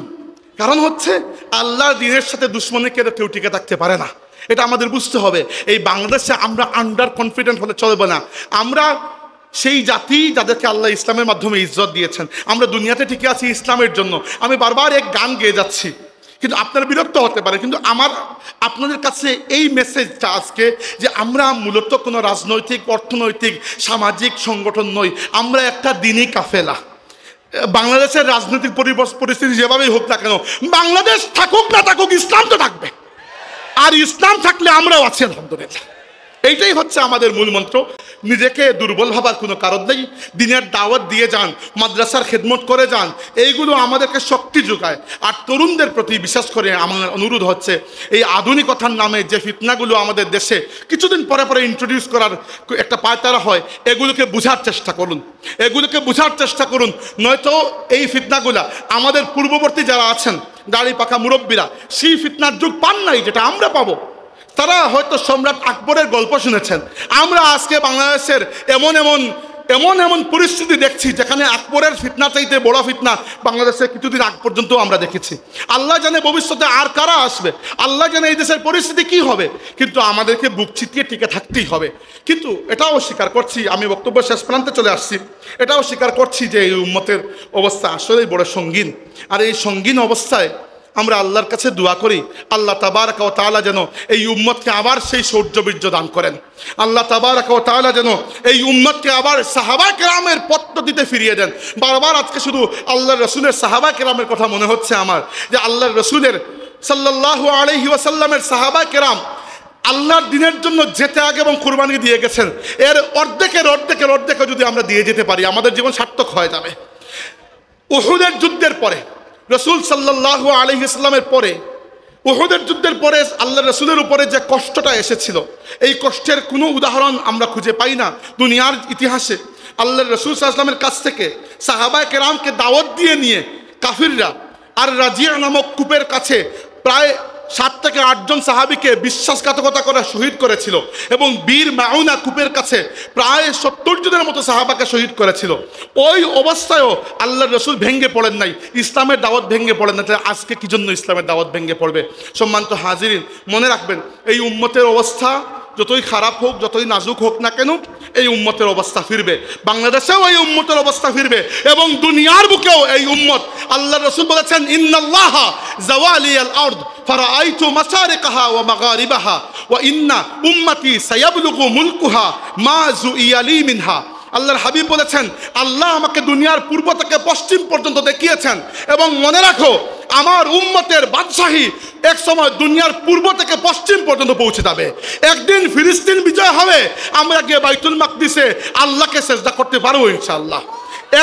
কারণ হচ্ছে আল্লাহর দ্বীনের সাথে দুশ্মনী কেউ টিকে থাকতে পারে না। এটা আমাদের বুঝতে হবে। এই বাংলাদেশে আমরা আন্ডার কনফিডেন্ট হলে চলবে না। আমরা সেই জাতি যাদেরকে আল্লাহ ইসলামের মাধ্যমে ইজ্জত দিয়েছেন। আমরা দুনিয়াতে টিকে আছি ইসলামের জন্য। আমি বারবার এক গান গেয়ে যাচ্ছি, কিন্তু আপনারা বিরক্ত হতে পারে, কিন্তু আমার আপনাদের কাছে এই মেসেজটা আজকে যে আমরা মূলত কোনো রাজনৈতিক, অর্থনৈতিক, সামাজিক সংগঠন নই। আমরা একটা দ্বীনি কাফেলা। বাংলাদেশের রাজনৈতিক পরিস্থিতি যেভাবেই হোক না কেন, বাংলাদেশ থাকুক না থাকুক, ইসলাম তো থাকবে। আর ইসলাম থাকলে আমরাও আছি, আলহামদুলিল্লাহ। এইটাই হচ্ছে আমাদের মূল মন্ত্র। নিজেকে দুর্বল ভাবার কোনো কারণ নেই। দিনের দাওয়াত দিয়ে যান, মাদ্রাসার খেদমত করে যান, এইগুলো আমাদেরকে শক্তি যোগায়। আর তরুণদের প্রতি বিশেষ করে আমার অনুরোধ হচ্ছে, এই আধুনিকতার নামে যে ফিতনাগুলো আমাদের দেশে কিছুদিন পরে পরে ইন্ট্রোডিউস করার একটা পায়তারা হয়, এগুলোকে বোঝার চেষ্টা করুন। নয়তো এই ফিতনাগুলা আমাদের পূর্ববর্তী যারা আছেন, দাড়ি পাকা মুরব্বীরা, সেই ফিতনার যুগ পান নাই যেটা আমরা পাবো। তারা হয়তো সম্রাট আকবরের গল্প শুনেছেন। আমরা আজকে বাংলাদেশের এমন এমন এমন পরিস্থিতি দেখছি যেখানে আকবরের ফিতনা চাইতে বড় ফিতনা বাংলাদেশে কিছুদিন আগ পর্যন্ত আমরা দেখেছি। আল্লাহ জানে ভবিষ্যতে আর কারা আসবে, আল্লাহ জানে এই দেশের পরিস্থিতি কি হবে, কিন্তু আমাদেরকে বুক চিতিয়ে টিকে থাকতেই হবে। কিন্তু এটাও স্বীকার করছি, আমি বক্তব্য শেষ প্রান্তে চলে আসছি, এটাও স্বীকার করছি যে এই উম্মতের অবস্থা আসলেই বড় সঙ্গীন। আর এই সঙ্গীন অবস্থায় আমরা আল্লাহর কাছে দোয়া করি, আল্লাহ তাবারক ওয়া তাআলা যেন এই উম্মতকে আবার সেই শৌর্যবীর্য দান করেন। আল্লাহ তাবারক ওয়া তাআলা যেন এই উম্মতকে আবার সাহাবা কেরামের পদ্ধতিতে ফিরিয়ে দেন। বারবার আজকে শুধু আল্লাহর রসুলের সাহাবা কেরামের কথা মনে হচ্ছে আমার, যে আল্লাহর রসুলের সাল্লাল্লাহু আলাইহি ওয়াসাল্লামের সাহাবা কেরাম আল্লাহর দিনের জন্য যেতে আগে এবং কুরবানি দিয়ে গেছেন। এর অর্ধেকের যদি আমরা দিয়ে যেতে পারি আমাদের জীবন সার্থক হয়ে যাবে। উহুদের যুদ্ধের পরে রসুল সাল্লাল্লাহু আলাইহি ওয়াসাল্লামের পরে, উহুদের যুদ্ধের পরে আল্লাহ রসুলের উপরে যে কষ্টটা এসেছিল, এই কষ্টের কোনো উদাহরণ আমরা খুঁজে পাই না দুনিয়ার ইতিহাসে। আল্লাহ রসুল সাল্লাল্লাহু আলাইহি ওয়াসাল্লামের কাছ থেকে সাহাবায়ে কেরামকে দাওয়াত দিয়ে নিয়ে কাফিররা আর রাজিয়া নামক কূপের কাছে প্রায় 7 থেকে 8 জন সাহাবীকে বিশ্বাসঘাতকতা করে শহীদ করেছিল, এবং বীর মাউনা কূপের কাছে প্রায় 70 জনের মতো সাহাবাকে শহীদ করেছিল। ওই অবস্থায়ও আল্লাহর রসুল ভেঙে পড়েন নাই, ইসলামের দাওয়াত ভেঙে পড়েন না। তাহলে আজকে কি জন্য ইসলামের দাওয়াত ভেঙে পড়বে? সম্মানিত হাজিরিন, মনে রাখবেন এই উম্মতের অবস্থা যতই খারাপ হোক, যতই নাজুক হোক না কেন, এই উম্মতের অবস্থা ফিরবে। বাংলাদেশেও এই উম্মতের অবস্থা ফিরবে এবং দুনিয়ার বুকেও এই উম্মত, আল্লাহ রসুল বলেছেন ইন্নাল্লাহা জাওয়ালিয়াল আরদ ফারাআইতু মাশারিকাহা ওয়া মাগারিবাহা ওয়া ইন্না উম্মতি সায়াবলুগু মুলকুহা মা জুইয়ালি মিনহা। আল্লাহর হাবিব বলেছেন, আল্লাহ আমাকে দুনিয়ার পূর্ব থেকে পশ্চিম পর্যন্ত দেখিয়েছেন, এবং মনে রাখো আমার উম্মতের বাদশাহী এক সময় দুনিয়ার পূর্ব থেকে পশ্চিম পর্যন্ত পৌঁছে যাবে। একদিন ফিলিস্তিন বিজয় হবে, আমরা গিয়ে বাইতুল মাকদিসে আল্লাহকে সেজদা করতে পারবো ইনশাআল্লাহ।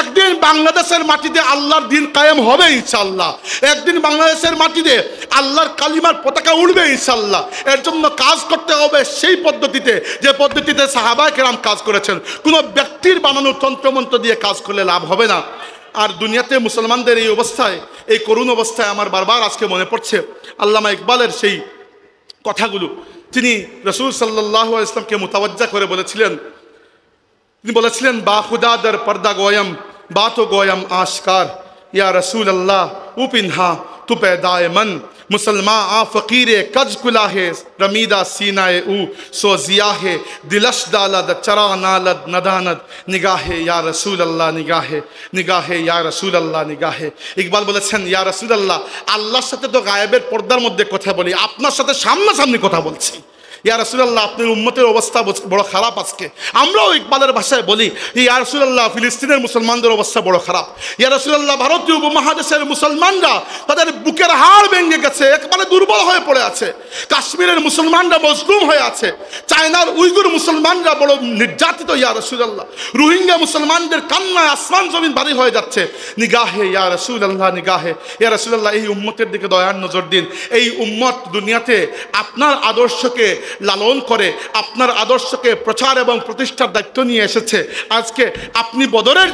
একদিন বাংলাদেশের মাটিতে আল্লাহর দিন কায়েম হবে ইনশাআল্লাহ। একদিন বাংলাদেশের মাটিতে আল্লাহর কালিমার পতাকা উঠবে ইনশাআল্লাহ। এর জন্য কাজ করতে হবে সেই পদ্ধতিতে, যে পদ্ধতিতে সাহাবায়ে কেরাম কাজ করেছেন। কোনো ব্যক্তির বানানো তন্ত্রমন্ত্র দিয়ে কাজ করলে লাভ হবে না। আর দুনিয়াতে মুসলমানদের এই অবস্থায়, এই করুণ অবস্থায় আমার বারবার আজকে মনে পড়ছে আল্লামা ইকবালের সেই কথাগুলো। তিনি রসুল সাল্লাল্লাহু আলাইহি ওয়াসাল্লামকে মুতাওয়াজ্জা করে বলেছিলেন, তিনি বলেছিলেন, বা খুদা দর পর্দা গোয়ম বাতো গোয়ম আশকার, ইয়া রসুল আল্লাহ উ পিনহা তু पैदाए मन मुसलमान आ फ़कीरे कज कुला है रमीदा सीनाए ऊ सो जिया है दिलश दालद चरा नालद नदानद निगाहे या रसूल अल्लाह निगाहे निगाहे या रसूल अल्लाह निगाहे। ইকবাল বলেছেন, ইয়া রসুল আল্লাহ, আল্লাহর সাথে তো গায়েবের পর্দার মধ্যে কথা বলি, আপনার সাথে সামনাসামনি কথা বলছি। ইয়া রাসূলুল্লাহ, আপনার উম্মতের অবস্থা বড় খারাপ আজকে। আমরাও ইকবালের ভাষায় বলি, ইয়া রাসূলুল্লাহ, ফিলিস্তিনের মুসলমানদের অবস্থা বড় খারাপ। ইয়া রাসূলুল্লাহ, ভারতীয় উপমহাদেশের মুসলমানরা তাদের বুকের হাড় ভেঙে গেছে, একবারে দুর্বল হয়ে পড়ে আছে। কাশ্মীরের মুসলমানরা মজলুম হয়ে আছে। চায়নার উইগুর মুসলমানরা বড় নির্যাতিত। ইয়া রাসূলুল্লাহ, রোহিঙ্গা মুসলমানদের কান্নায় আসমান জমিন ভারী হয়ে যাচ্ছে। নিগাহে ইয়া রাসূলুল্লাহ, নিগাহে। ইয়া রাসূলুল্লাহ, এই উম্মতের দিকে দয়ার নজর দিন। এই উম্মত দুনিয়াতে আপনার আদর্শকে লালন করে, আপনার আদর্শকে প্রচার এবং প্রতিষ্ঠার দায়িত্ব নিয়ে এসেছে। আজকে আপনি বদরের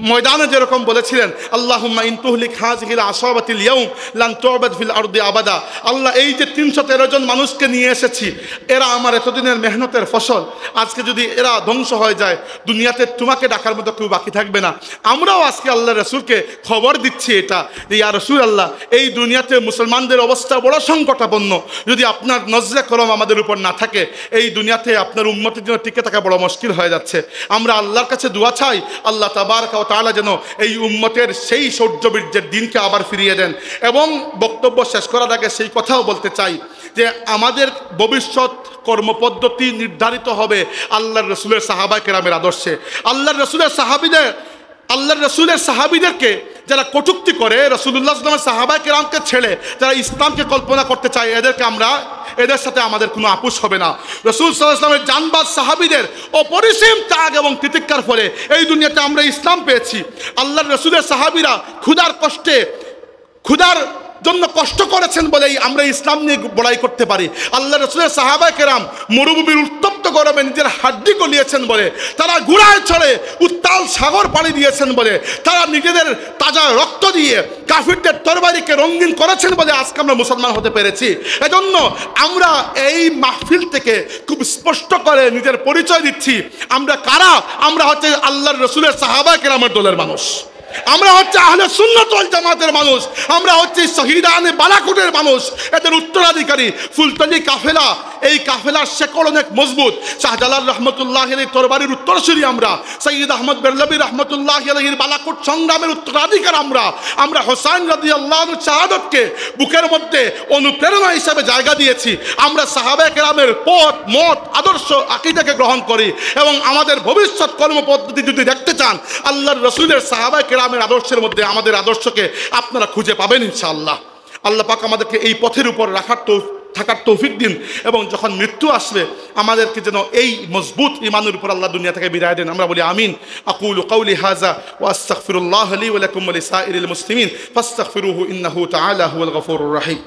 ময়দানে যেরকম বলেছিলেন, আল্লাহুম্মা ইন তুহলিক হাযিহিল আসাবাতিল ইয়াউম লান তু'বাদ ফিল আরদি আবাদা। আল্লাহ, এই যে 313 জন মানুষকে নিয়ে এসেছি, এরা আমার এতদিনের মেহনতের ফসল। আজকে যদি এরা ধ্বংস হয়ে যায়, দুনিয়াতে তোমাকে ডাকার মতো কেউ বাকি থাকবে না। আমরাও আজকে আল্লাহ রসুলকে খবর দিচ্ছি এটা, যে ইয়া রাসূল আল্লাহ, এই দুনিয়াতে মুসলমানদের অবস্থা বড় সংকটাপন্ন। যদি আপনার নজরে করম আমাদের উপর না থাকে, এই দুনিয়াতে আপনার উম্মতের জন্য টিকে থাকা বড় মুশকিল হয়ে যাচ্ছে। আমরা আল্লাহর কাছে দোয়া চাই, আল্লাহ তাবারক ওয়া তাআলা যেন এই উম্মতের সেই শৌর্যবীর্যের দিনকে আবার ফিরিয়ে দেন। এবং বক্তব্য শেষ করার আগে সেই কথাও বলতে চাই যে আমাদের ভবিষ্যৎ কর্মপদ্ধতি নির্ধারিত হবে আল্লাহর রসুলের সাহাবায়ে কেরামের আদর্শে। আল্লাহর রসুলের সাহাবিদেরকে যারা কটূক্তি করে, রাসূলুল্লাহ সাল্লাল্লাহু আলাইহি ওয়াসাল্লামের সাহাবায়ে কেরামকে ছেড়ে যারা ইসলামকে কল্পনা করতে চায়, এদের সাথে আমাদের কোনো আপোষ হবে না। রাসূল সাল্লাল্লাহু আলাইহি ওয়াসাল্লামের জানবাজ সাহাবীদের অপরিসীম ত্যাগ এবং তিতিক্ষার ফলে এই দুনিয়াতে আমরা ইসলাম পেয়েছি। আল্লাহর রসুলের সাহাবীরা ক্ষুধার কষ্টে, ক্ষুধার জন্য কষ্ট করেছেন বলেই আমরা ইসলাম নিয়ে বড়াই করতে পারি। আল্লাহ রাসূলের সাহাবায়ে কেরাম মরুভূমির উত্তপ্ত গরমে নিজের হাড্ডি গলিয়েছেন বলে, তারা ঘোড়ায় চড়ে উত্তাল সাগর পাড়ি দিয়েছেন বলে, তারা নিজেদের তাজা রক্ত দিয়ে কাফিরদের তরবারিকে রঙিন করেছেন বলে আজকে আমরা মুসলমান হতে পেরেছি। এজন্য আমরা এই মাহফিল থেকে খুব স্পষ্ট করে নিজের পরিচয় দিচ্ছি, আমরা কারা। আমরা হচ্ছে আল্লাহর রাসূলের সাহাবায়ে কেরামের দলের মানুষ, আমরা হচ্ছে আহলে সুন্নাত ওয়াল জামাতের মানুষ, আমরা হচ্ছে শহীদানে বালাকোটের মানুষ, এদের উত্তরাধিকারী। ফুলতলি কাফেলা, এই কাফেলার শেকড় অনেক মজবুত। শাহজালাল রহমতুল্লাহ আলাইহির তরবারির উত্তরসূরি আমরা, সৈয়দ আহমদ বেরলভী রহমতুল্লাহ আলাইহির বালাকোট সংগ্রামের উত্তরাধিকার আমরা হোসাইন রাদিয়াল্লাহু আনহু শাহাদাতকে বুকের মধ্যে অনুপ্রেরণা হিসেবে জায়গা দিয়েছি। আমরা সাহাবায়ে কেরামের পথ, মত, আদর্শ, আকীদাকে গ্রহণ করি এবং আমাদের ভবিষ্যৎ কর্মপদ্ধতি যদি দেখতে চান আল্লাহর রাসূলের সাহাবায়ে কেরামের আদর্শের মধ্যে আমাদের আদর্শকে আপনারা খুঁজে পাবেন ইনশাআল্লাহ। আল্লাহ পাক আমাদেরকে এই পথের উপর থাকার তৌফিক দিন এবং যখন মৃত্যু আসবে আমাদেরকে যেন এই মজবুত ঈমানের উপর আল্লাহ দুনিয়া থেকে বিদায় দেন। আমরা বলি আমিন। আকুলু কাওলি হাযা ওয়া আস্তাগফিরুল্লাহ লি ওয়া লাকুম ওয়া লিসাইরিল মুসলিমিন ফাস্তাগফিরুহু ইন্নাহু তাআলা হুয়াল গফুরুর রহিম।